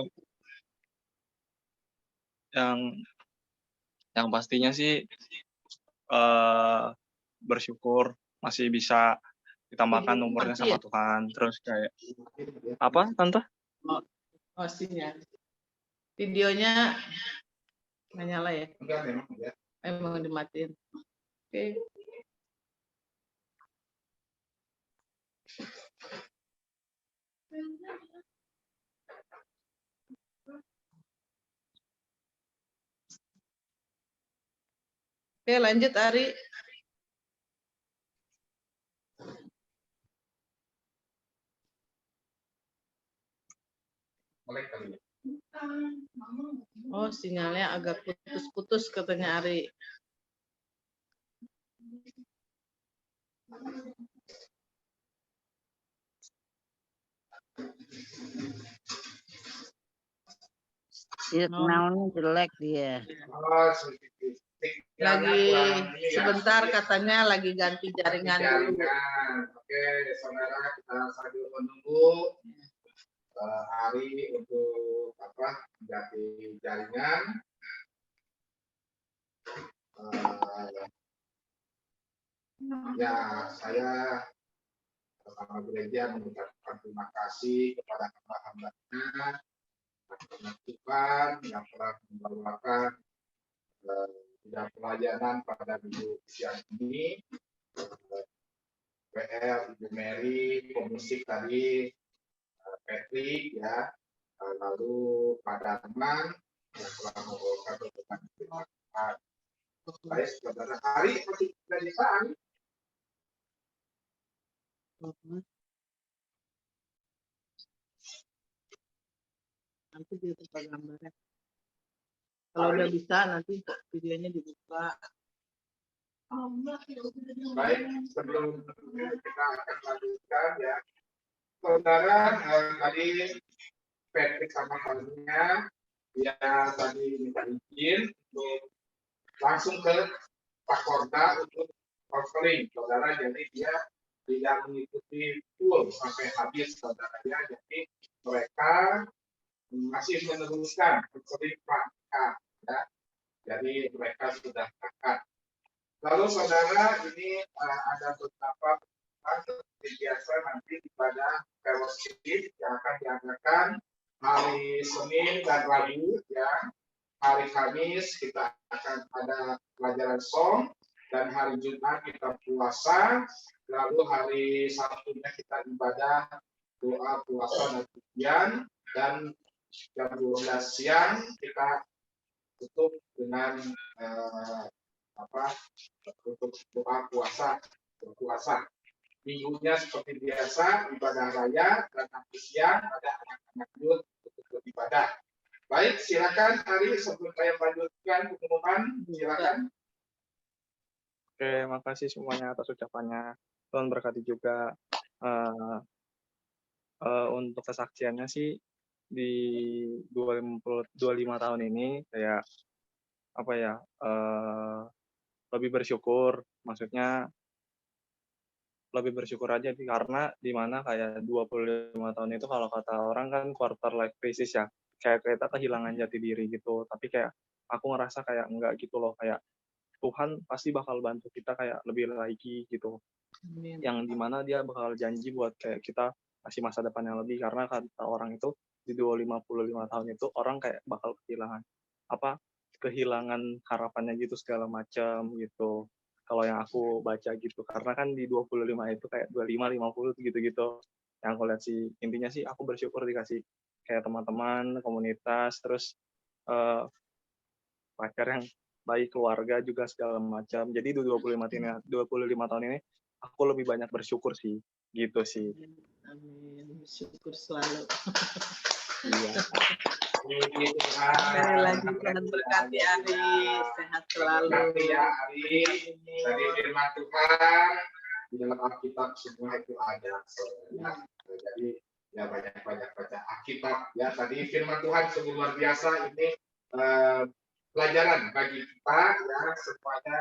Yang pastinya sih bersyukur masih bisa ditambahkan umurnya sama Tuhan. Terus kayak apa Tante? Oh, sinyal. Videonya nggak nyala ya? Emang dimatiin. Oke. Oke, lanjut Ari. Oh, sinyalnya agak putus-putus katanya Ari. Signalnya jelek dia. Lagi sebentar katanya lagi ganti jaringan dulu. Oke, saudara kita sambil menunggu Ari untuk ganti jaringan. Ya, saya bersama gereja mengucapkan terima kasih kepada hamba-hambanya, Tuhan yang telah membawakan bidang pelayanan pada minggu siang ini. PR, Ibu Mary, pemusik tadi, Patrick, ya, lalu Pak Darman yang telah membawakan dokumen Tuhan. Baik, saudara Ari, masih dari sana. Nanti dia tempat gambarnya. Kalau udah bisa nanti videonya dibuka. Baik, sebelum kita akan lanjutkan ya, saudara tadi Patrick sama kawannya dia tadi minta izin untuk langsung ke Pak Korda untuk konseling, saudara. Jadi dia tidak mengikuti full sampai habis, saudara ya. Jadi mereka masih meneruskan konseling praktika, ya. Jadi mereka sudah akad. Lalu saudara, ini ada beberapa seperti biasa nanti pada fellowship yang akan diadakan hari Senin dan Rabu, ya. Hari Kamis kita akan ada pelajaran song, dan hari Jumat kita puasa. Lalu hari Sabtunya kita ibadah, doa, puasa, dan pujian. Dan jam 12 siang kita tutup dengan untuk doa puasa. Minggunya seperti biasa ibadah raya, dan nanti siang ada anak-anak youth untuk beribadah. Baik, silakan Ari, sebelum saya lanjutkan pengumuman, silakan. Oke, makasih semuanya atas ucapannya. Tuhan berkati juga. Untuk kesaksiannya sih di 25 tahun ini kayak apa ya, lebih bersyukur, maksudnya lebih bersyukur aja sih, karena di mana kayak 25 tahun itu kalau kata orang kan quarter life crisis ya, kayak kita kehilangan jati diri gitu. Tapi kayak aku ngerasa kayak enggak gitu loh, kayak Tuhan pasti bakal bantu kita kayak lebih lagi gitu. Amin. Yang dimana dia bakal janji buat kayak kita kasih masa depan yang lebih, karena kata orang itu di 25 tahun itu orang kayak bakal kehilangan harapannya gitu segala macam gitu. Kalau yang aku baca gitu, karena kan di 25 itu kayak 25, 50 gitu-gitu. Yang aku lihat sih, intinya sih aku bersyukur dikasih kayak teman-teman, komunitas, terus pacar yang baik, keluarga juga segala macam. Jadi di 25 tahun ini aku lebih banyak bersyukur sih, gitu sih. Amin. Syukur selalu. Iya. Sekali lagi Tuhan berkati Ari, sehat selalu. Berkati ya Ari. Dari firman Tuhan di dalam Alkitab semua itu ada. Saudara. Jadi ya banyak-banyak baca Alkitab ya. Tadi firman Tuhan sungguh luar biasa, ini pelajaran bagi kita ya, semuanya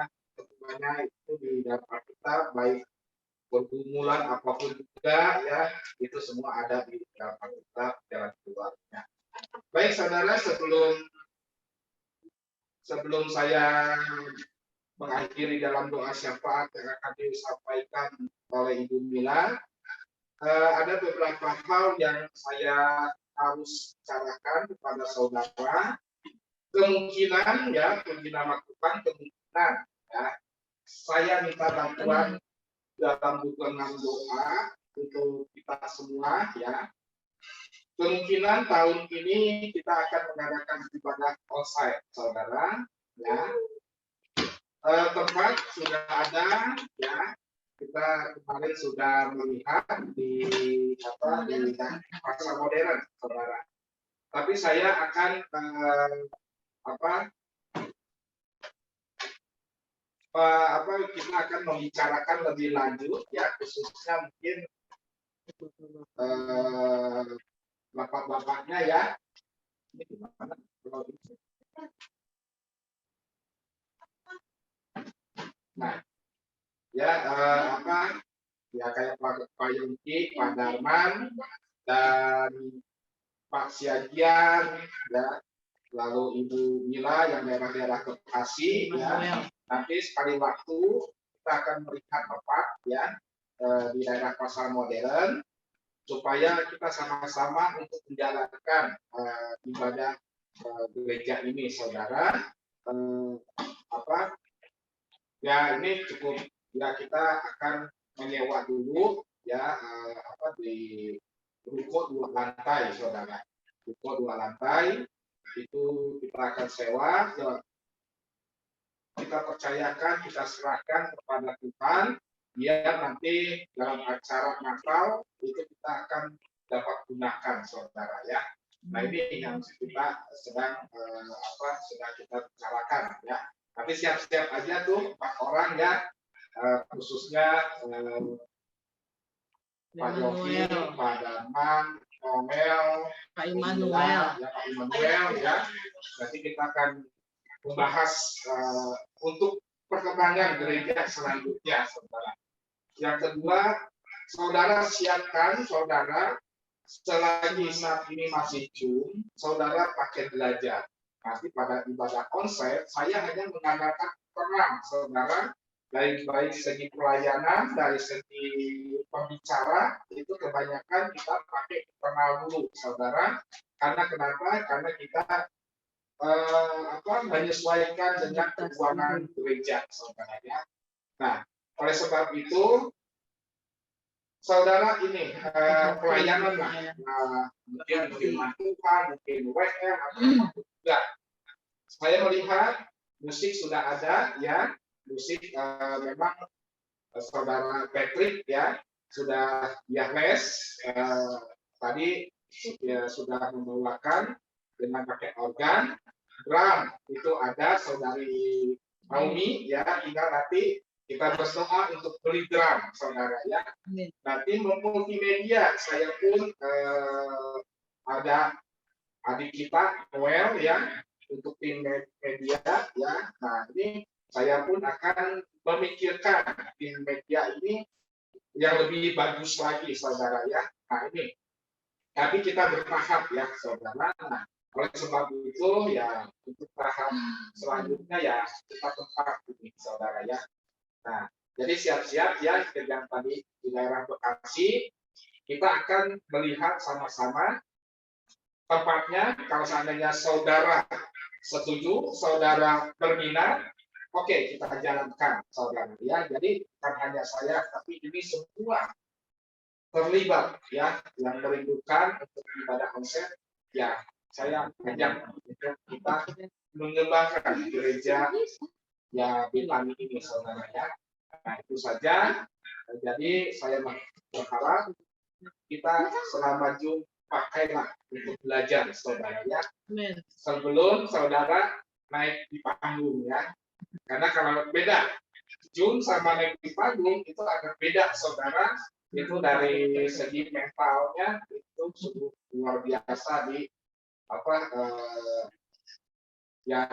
itu di dalam Alkitab, baik pergumulan apapun juga ya, itu semua ada di dalam Alkitab, jalan keluarnya. Baik saudara, sebelum saya mengakhiri dalam doa syafaat yang akan disampaikan oleh Ibu Mila, ada beberapa hal yang saya harus bicarakan kepada saudara. Kemungkinan ya, puji nama Tuhan, kemungkinan ya, saya minta bantuan dalam dukungan doa untuk kita semua ya. Kemungkinan tahun ini kita akan mengadakan ibadah onsite, saudara ya. Tempat sudah ada ya, kita kemarin sudah melihat di pasar modern, saudara. Tapi saya akan kita akan membicarakan lebih lanjut ya, khususnya mungkin bapak-bapaknya ya. Ini gimana? Nah, ya ya kayak Pak Yongki, Pak Darman, dan Pak Siagian ya, lalu Ibu Mila yang daerah-daerah Bekasi ya. Nanti sekali waktu kita akan melihat tempat ya di daerah pasar modern, supaya kita sama-sama untuk menjalankan ibadah gereja ini, saudara. Ya ini cukup ya, kita akan menyewa dulu ya di ruko 2 lantai, saudara. Ruko 2 lantai itu kita akan sewa, kita percayakan, kita serahkan kepada Tuhan, biar nanti dalam acara Natal itu kita akan dapat gunakan, saudara ya. Nah ini yang kita sedang kita bicarakan ya. Tapi siap-siap aja tuh 4 orang ya, khususnya Pak Yogi, Pak Darman, Omel, Pak Immanuel. Ya, Pak Immanuel ya. Nanti kita akan membahas untuk perkembangan gereja selanjutnya, saudara. Yang kedua, saudara siapkan, saudara, selagi saat ini masih Zoom, saudara pakai belajar. Nanti pada ibadah onsite, saya hanya mengandalkan peran, saudara, baik segi pelayanan, dari segi pembicara, itu kebanyakan kita pakai internal dulu, saudara. Karena kenapa? Karena kita menyesuaikan dengan keuangan gereja, saudara ya. Nah, oleh sebab itu, saudara ini pelayanan lah, mungkin firman Tuhan, mungkin WM atau apapun juga. Saya melihat musik sudah ada ya, musik memang saudara Patrick ya sudah les tadi ya, sudah membawakan dengan pakai organ. Drum itu ada saudari Naomi ya, tinggal nanti kita berdoa untuk beli drum, saudara ya. Nanti multimedia, saya pun ada adik kita Noel ya, untuk tim media ya. Nah ini saya pun akan memikirkan tim media ini yang lebih bagus lagi, saudara ya. Nah ini, tapi kita bertahap ya, saudara. Nah, oleh sebab itu ya untuk tahap selanjutnya ya kita tempat ini, saudara ya. Nah, jadi siap-siap ya yang tadi di daerah Bekasi, kita akan melihat sama-sama tempatnya. Kalau seandainya saudara setuju, saudara berminat, oke, kita jalankan, saudara ya. Jadi bukan hanya saya, tapi ini semua terlibat ya, yang merindukan untuk ibadah konsep. Ya, saya ajak untuk kita mengembangkan gereja ya Betani ini, saudara ya. Nah itu saja. Jadi saya berharap kita selama Jum pakailah untuk belajar, saudara ya. Sebelum saudara naik di panggung ya. Karena kalau beda Jum sama naik di panggung itu agak beda, saudara. Itu dari segi mentalnya itu sungguh luar biasa di ya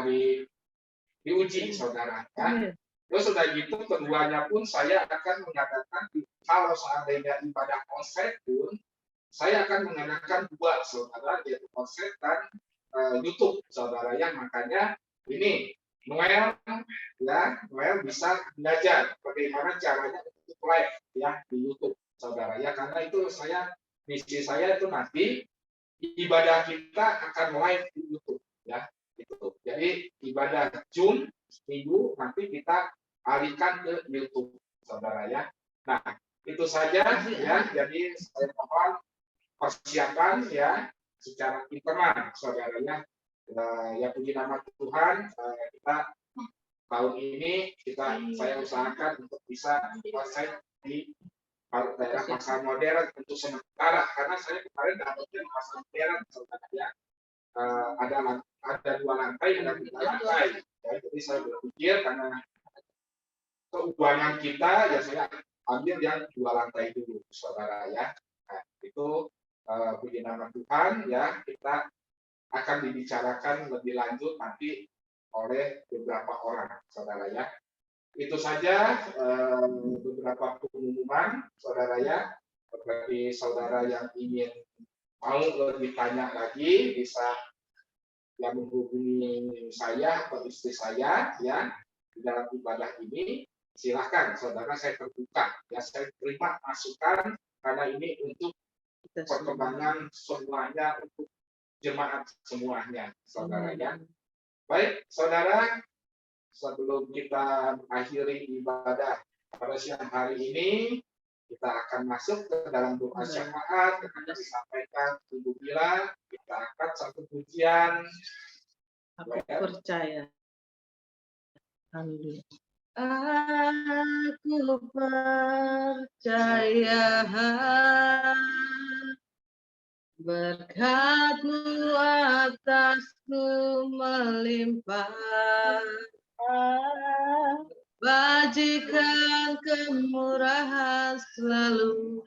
diuji, saudara ya. Terus sudah gitu keduanya pun saya akan mengadakan, kalau seandainya ibadah konsep pun saya akan mengadakan dua, saudara, yaitu konsep dan YouTube, saudara ya. Makanya ini Noel ya, Noel bisa belajar bagaimana caranya untuk live ya di YouTube, saudara ya. Karena itu misi saya itu nanti ibadah kita akan live di YouTube ya. Gitu. Jadi ibadah Jum minggu nanti kita alihkan ke YouTube, saudara ya. Nah itu saja ya. Jadi saya mohon persiapan ya secara internal, saudara ya. Ya puji nama Tuhan, kita tahun ini saya usahakan untuk bisa konsep di daerah pasar modern untuk sementara, karena saya kemarin dapatnya pasar modern, saudara ya. Ada 2 lantai, ada 3 lantai. Ya, jadi saya berpikir karena keuangan kita ya saya ambil yang 2 lantai dulu, saudara ya. Nah, itu puji nama Tuhan ya, kita akan dibicarakan lebih lanjut nanti oleh beberapa orang, saudara ya. Itu saja beberapa pengumuman, saudara ya. Bagi saudara yang ingin mau lebih tanya lagi bisa yang menghubungi saya atau istri saya ya di dalam ibadah ini. Silahkan, saudara, saya terbuka ya, saya terima masukan karena ini untuk perkembangan semuanya, untuk jemaat semuanya, saudara ya. Baik, saudara, sebelum kita akhiri ibadah pada siang hari ini, kita akan masuk ke dalam doa syafaat yang akan disampaikan Ibu Bila. Kita akan satu pujian. Aku percaya. Haleluya. Aku percaya berkat-Mu atasku melimpah. Bajikan kemurahan selalu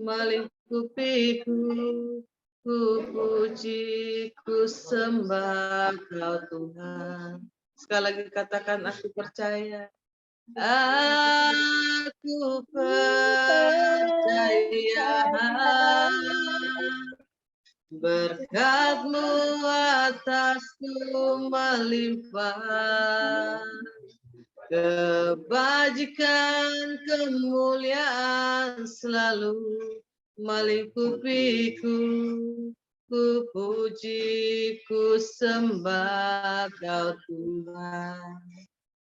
melingkupiku. Ku puji, ku sembah Kau Tuhan. Sekali lagi katakan, aku percaya. Aku percaya berkat-Mu atasku melimpah. Kebajikan, kemuliaan selalu melingkupiku. Ku puji, ku sembah Kau Tuhan.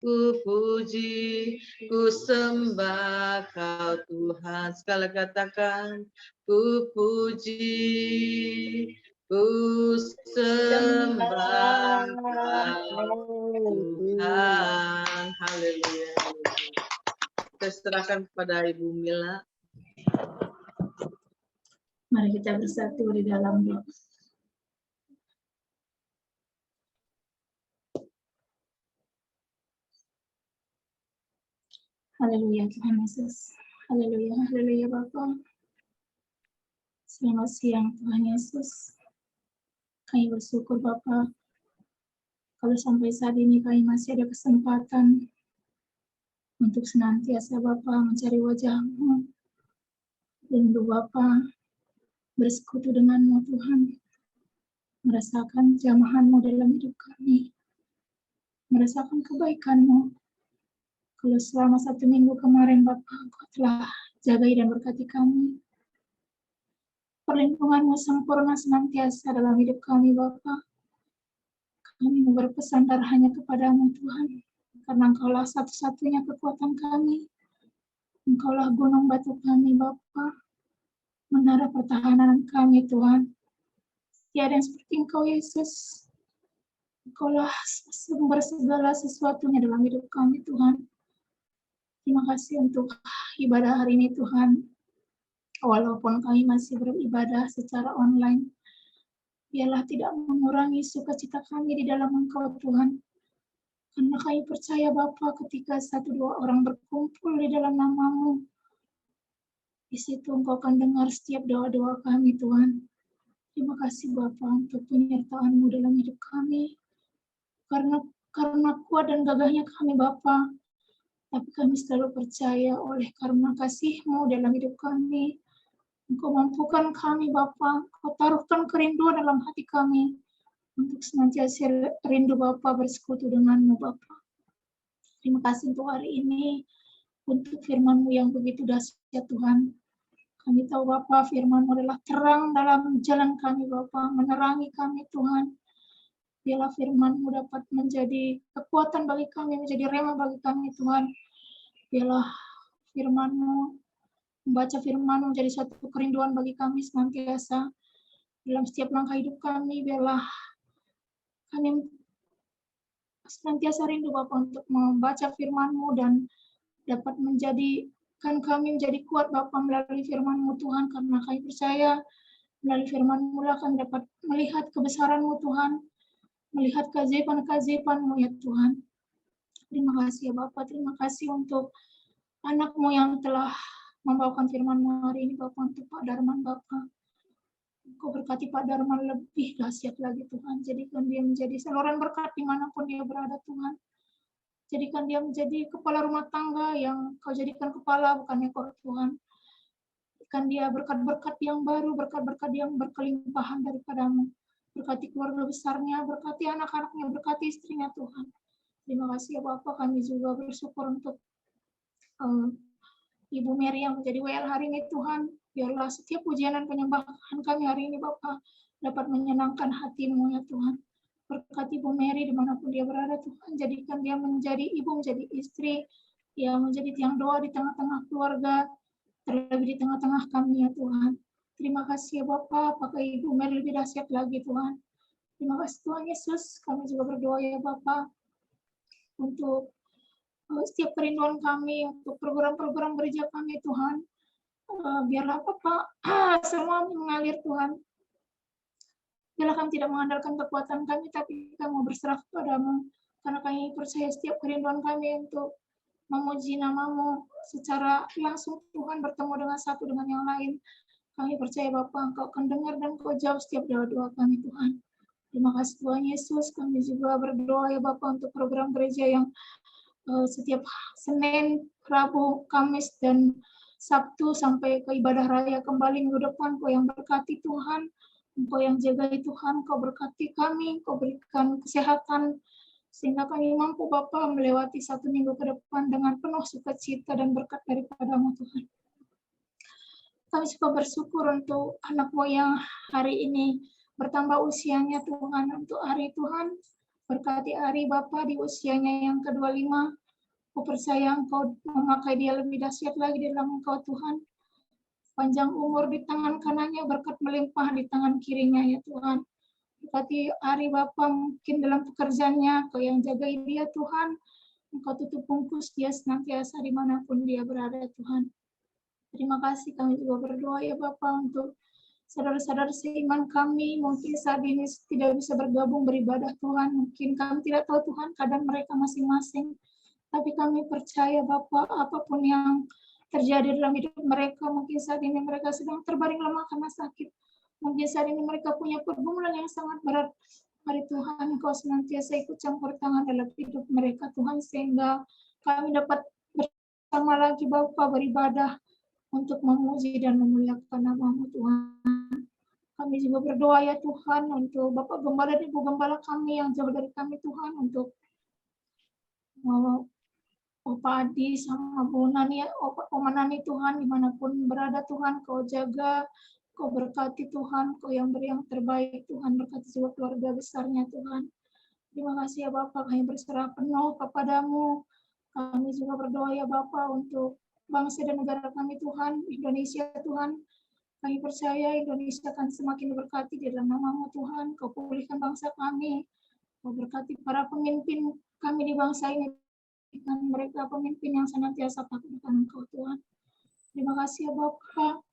Ku puji, ku sembah Kau Tuhan. Sekali katakan, ku puji, ku sembah Kau Tuhan. Haleluya. Kita serahkan kepada Ibu Mila. Mari kita bersatu di dalam doa. Haleluya Tuhan Yesus. Haleluya, haleluya Bapa. Selamat siang Tuhan Yesus. Kami bersyukur Bapa, kalau sampai saat ini kami masih ada kesempatan untuk senantiasa Bapa mencari wajah-Mu, Rindu Bapa bersekutu dengan-Mu Tuhan, merasakan jamahan-Mu dalam hidup kami, merasakan kebaikan-Mu. Kalau selama 1 minggu kemarin Bapa, Engkau telah jagai dan berkati kami. Perlindungan-Mu sempurna senantiasa dalam hidup kami Bapa. Kami mau berpesan hanya kepada-Mu Tuhan, karena Engkaulah satu-satunya kekuatan kami. Engkaulah gunung batu kami Bapa, menara pertahanan kami Tuhan. Tiada yang seperti Engkau Yesus. Engkaulah sumber segala sesuatunya dalam hidup kami Tuhan. Terima kasih untuk ibadah hari ini Tuhan. Walaupun kami masih beribadah secara online, biarlah tidak mengurangi sukacita kami di dalam Engkau Tuhan. Karena kami percaya Bapa, ketika 1-2 orang berkumpul di dalam nama-Mu, di situ Engkau akan dengar setiap doa-doa kami Tuhan. Terima kasih Bapa untuk penyertaan-Mu dalam hidup kami. Karena kuat dan gagahnya kami Bapa, tapi kami selalu percaya oleh karena kasih-Mu dalam hidup kami. Engkau mampukan kami Bapa, Engkau taruhkan kerinduan dalam hati kami untuk senantiasa rindu Bapa bersekutu dengan-Mu Bapa. Terima kasih untuk hari ini, untuk firman-Mu yang begitu dahsyat Tuhan. Kami tahu Bapa, firman-Mu adalah terang dalam jalan kami Bapa, menerangi kami Tuhan. Biarlah firman-Mu dapat menjadi kekuatan bagi kami, menjadi rema bagi kami Tuhan. Biarlah firman-Mu, membaca firman-Mu menjadi suatu kerinduan bagi kami senantiasa. Dalam setiap langkah hidup kami, biarlah kami senantiasa rindu Bapa untuk membaca firman-Mu dan dapat menjadikan kami menjadi kuat Bapa melalui firman-Mu Tuhan, karena kami percaya melalui firman-Mu lah kami dapat melihat kebesaran-Mu Tuhan, melihat keajaiban-keajaiban-Mu ya Tuhan. Terima kasih ya Bapa, terima kasih untuk anak-Mu yang telah membawakan firman-Mu hari ini Bapa, untuk Pak Darman Bapa. Engkau berkati Pak Darman lebih dahsyat lagi Tuhan. Jadikan dia menjadi saluran berkat dimanapun dia berada Tuhan. Jadikan dia menjadi kepala rumah tangga yang Kau jadikan kepala, bukan ekor Tuhan. Jadikan dia berkat-berkat yang baru, berkat-berkat yang berkelimpahan daripada-Mu. Berkati keluarga besarnya, berkati anak-anaknya, berkati istrinya Tuhan. Terima kasih ya Bapak, kami juga bersyukur untuk Ibu Mary yang menjadi WL hari ini Tuhan. Biarlah setiap pujian dan penyembahan kami hari ini Bapa dapat menyenangkan hati-Mu ya Tuhan. Berkati Ibu Mary dimanapun dia berada Tuhan. Jadikan dia menjadi ibu, menjadi istri, yang menjadi tiang doa di tengah-tengah keluarga, terlebih di tengah-tengah kami ya Tuhan. Terima kasih ya Bapa, pakai Ibu Mary lebih dahsyat lagi Tuhan. Terima kasih Tuhan Yesus. Kami juga berdoa ya Bapa untuk setiap kerinduan kami, untuk program-program gereja kami Tuhan. Biarlah Bapak semua mengalir Tuhan. Biarlah kami tidak mengandalkan kekuatan kami, tapi kami mau berserah kepada-Mu. Karena kami percaya setiap kerinduan kami untuk memuji nama-Mu secara langsung Tuhan, bertemu dengan satu dengan yang lain. Kami percaya Bapak, Engkau akan dengar dan Engkau jawab setiap doa-doa kami Tuhan. Terima kasih Tuhan Yesus. Kami juga berdoa ya Bapak untuk program gereja yang setiap Senin, Rabu, Kamis, dan Sabtu sampai ke ibadah raya kembali minggu depan. Engkau yang berkati Tuhan, Engkau yang jagai Tuhan, Engkau berkati kami, Engkau berikan kesehatan, sehingga kami mampu Bapa melewati 1 minggu ke depan dengan penuh sukacita dan berkat daripada-Mu Tuhan. Kami juga bersyukur untuk anak-Mu yang hari ini bertambah usianya Tuhan, untuk Ari Tuhan. Berkati Ari Bapa di usianya yang ke-25. Aku percaya Engkau memakai dia lebih dahsyat lagi dalam Engkau Tuhan. Panjang umur di tangan kanannya, berkat melimpah di tangan kirinya ya Tuhan. Berkati Ari Bapa mungkin dalam pekerjaannya, Engkau yang jagai dia Tuhan. Engkau tutup bungkus dia senantiasa dimanapun dia berada Tuhan. Terima kasih, kami juga berdoa ya Bapa untuk saudara-saudara seiman kami, mungkin saat ini tidak bisa bergabung beribadah Tuhan. Mungkin kami tidak tahu Tuhan keadaan mereka masing-masing. Tapi kami percaya Bapa, apapun yang terjadi dalam hidup mereka, mungkin saat ini mereka sedang terbaring lemah karena sakit. Mungkin saat ini mereka punya pergumulan yang sangat berat. Mari Tuhan, Engkau senantiasa ikut campur tangan dalam hidup mereka Tuhan, sehingga kami dapat bersama lagi Bapa beribadah untuk memuji dan memuliakan nama-Mu Tuhan. Kami juga berdoa ya Tuhan untuk Bapak Gembala dan Ibu Gembala kami yang jauh dari kami Tuhan, untuk Opa Adi sama Bu Nani, Oma Nani Tuhan, dimanapun berada Tuhan, Kau jaga, Kau berkati Tuhan, Kau yang beri yang terbaik Tuhan, berkati juga keluarga besarnya Tuhan. Terima kasih ya Bapak, kami berserah penuh kepadamu. Kami juga berdoa ya Bapak untuk bangsa dan negara kami Tuhan, Indonesia Tuhan. Kami percaya Indonesia akan semakin diberkati di dalam nama-Mu Tuhan. Kau pulihkan bangsa kami, Kau berkati para pemimpin kami di bangsa ini, dan mereka pemimpin yang senantiasa takut akan Engkau Tuhan. Terima kasih ya Bapak.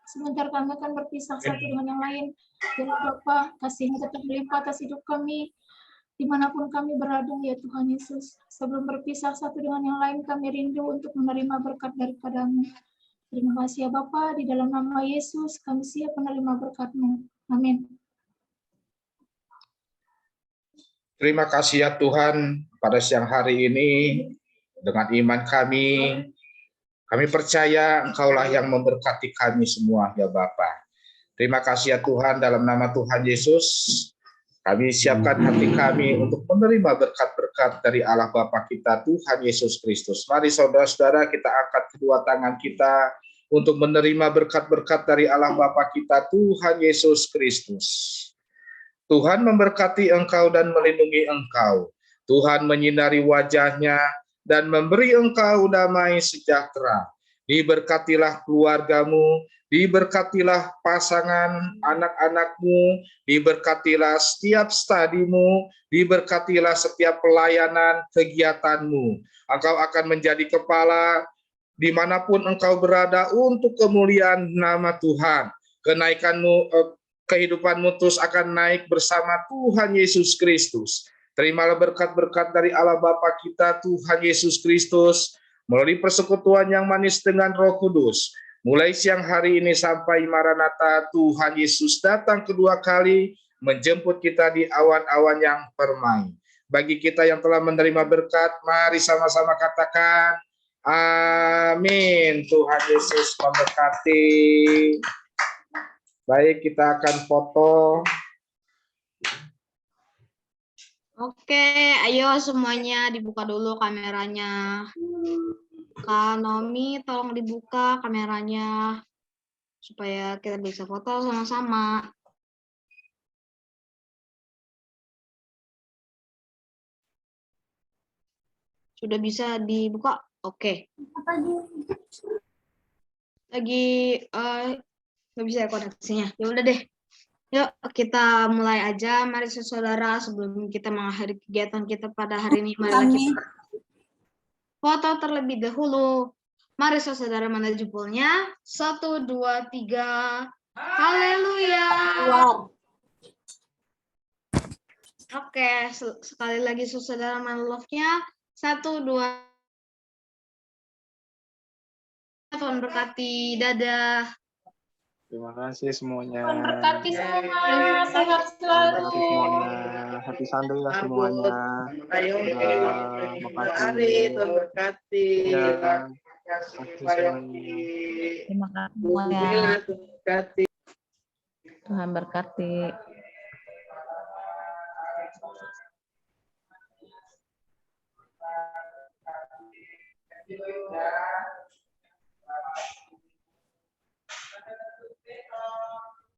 Sebentar kami akan berpisah satu dengan yang lain. Dan Bapak, kasih-Mu tetap melimpah atas hidup kami, dimanapun kami berada ya Tuhan Yesus. Sebelum berpisah satu dengan yang lain, kami rindu untuk menerima berkat daripada-Mu. Terima kasih ya Bapak, di dalam nama Yesus kami siap menerima berkat-Mu. Amin. Terima kasih ya Tuhan, pada siang hari ini dengan iman kami percaya Engkaulah yang memberkati kami semua ya Bapa. Terima kasih ya Tuhan, dalam nama Tuhan Yesus, kami siapkan hati kami untuk menerima berkat-berkat dari Allah Bapa kita, Tuhan Yesus Kristus. Mari saudara-saudara kita angkat kedua tangan kita untuk menerima berkat-berkat dari Allah Bapa kita, Tuhan Yesus Kristus. Tuhan memberkati engkau dan melindungi engkau. Tuhan menyinari wajahnya dan memberi engkau damai sejahtera. Diberkatilah keluargamu, diberkatilah pasangan anak-anakmu, diberkatilah setiap stadimu, diberkatilah setiap pelayanan kegiatanmu. Engkau akan menjadi kepala dimanapun engkau berada untuk kemuliaan nama Tuhan. Kenaikanmu, kehidupanmu terus akan naik bersama Tuhan Yesus Kristus. Terimalah berkat-berkat dari Allah Bapa kita, Tuhan Yesus Kristus, melalui persekutuan yang manis dengan Roh Kudus. Mulai siang hari ini sampai Maranatha, Tuhan Yesus datang kedua kali menjemput kita di awan-awan yang permai. Bagi kita yang telah menerima berkat, mari sama-sama katakan, amin. Tuhan Yesus memberkati. Baik, kita akan foto. Oke, ayo semuanya dibuka dulu kameranya. Kak Nomi, tolong dibuka kameranya supaya kita bisa foto sama-sama. Sudah bisa dibuka? Oke. Lagi nggak bisa ya koneksinya. Ya udah deh. Yuk kita mulai aja. Mari saudara, sebelum kita mengakhiri kegiatan kita pada hari ini, mari kita foto terlebih dahulu. Mari saudara, mana jempolnya? 1, 2, 3. Haleluya. Oke, sekali lagi saudara, mana love-nya? 1, 2. Tuhan berkati. Dadah. Terima kasih semuanya. Tuhan berkati semua, sehat selalu. Happy Sunday lah semuanya. Ayo, makasih. Tuhan berkati. Ya, Terima kasih semuanya. Tuhan berkati.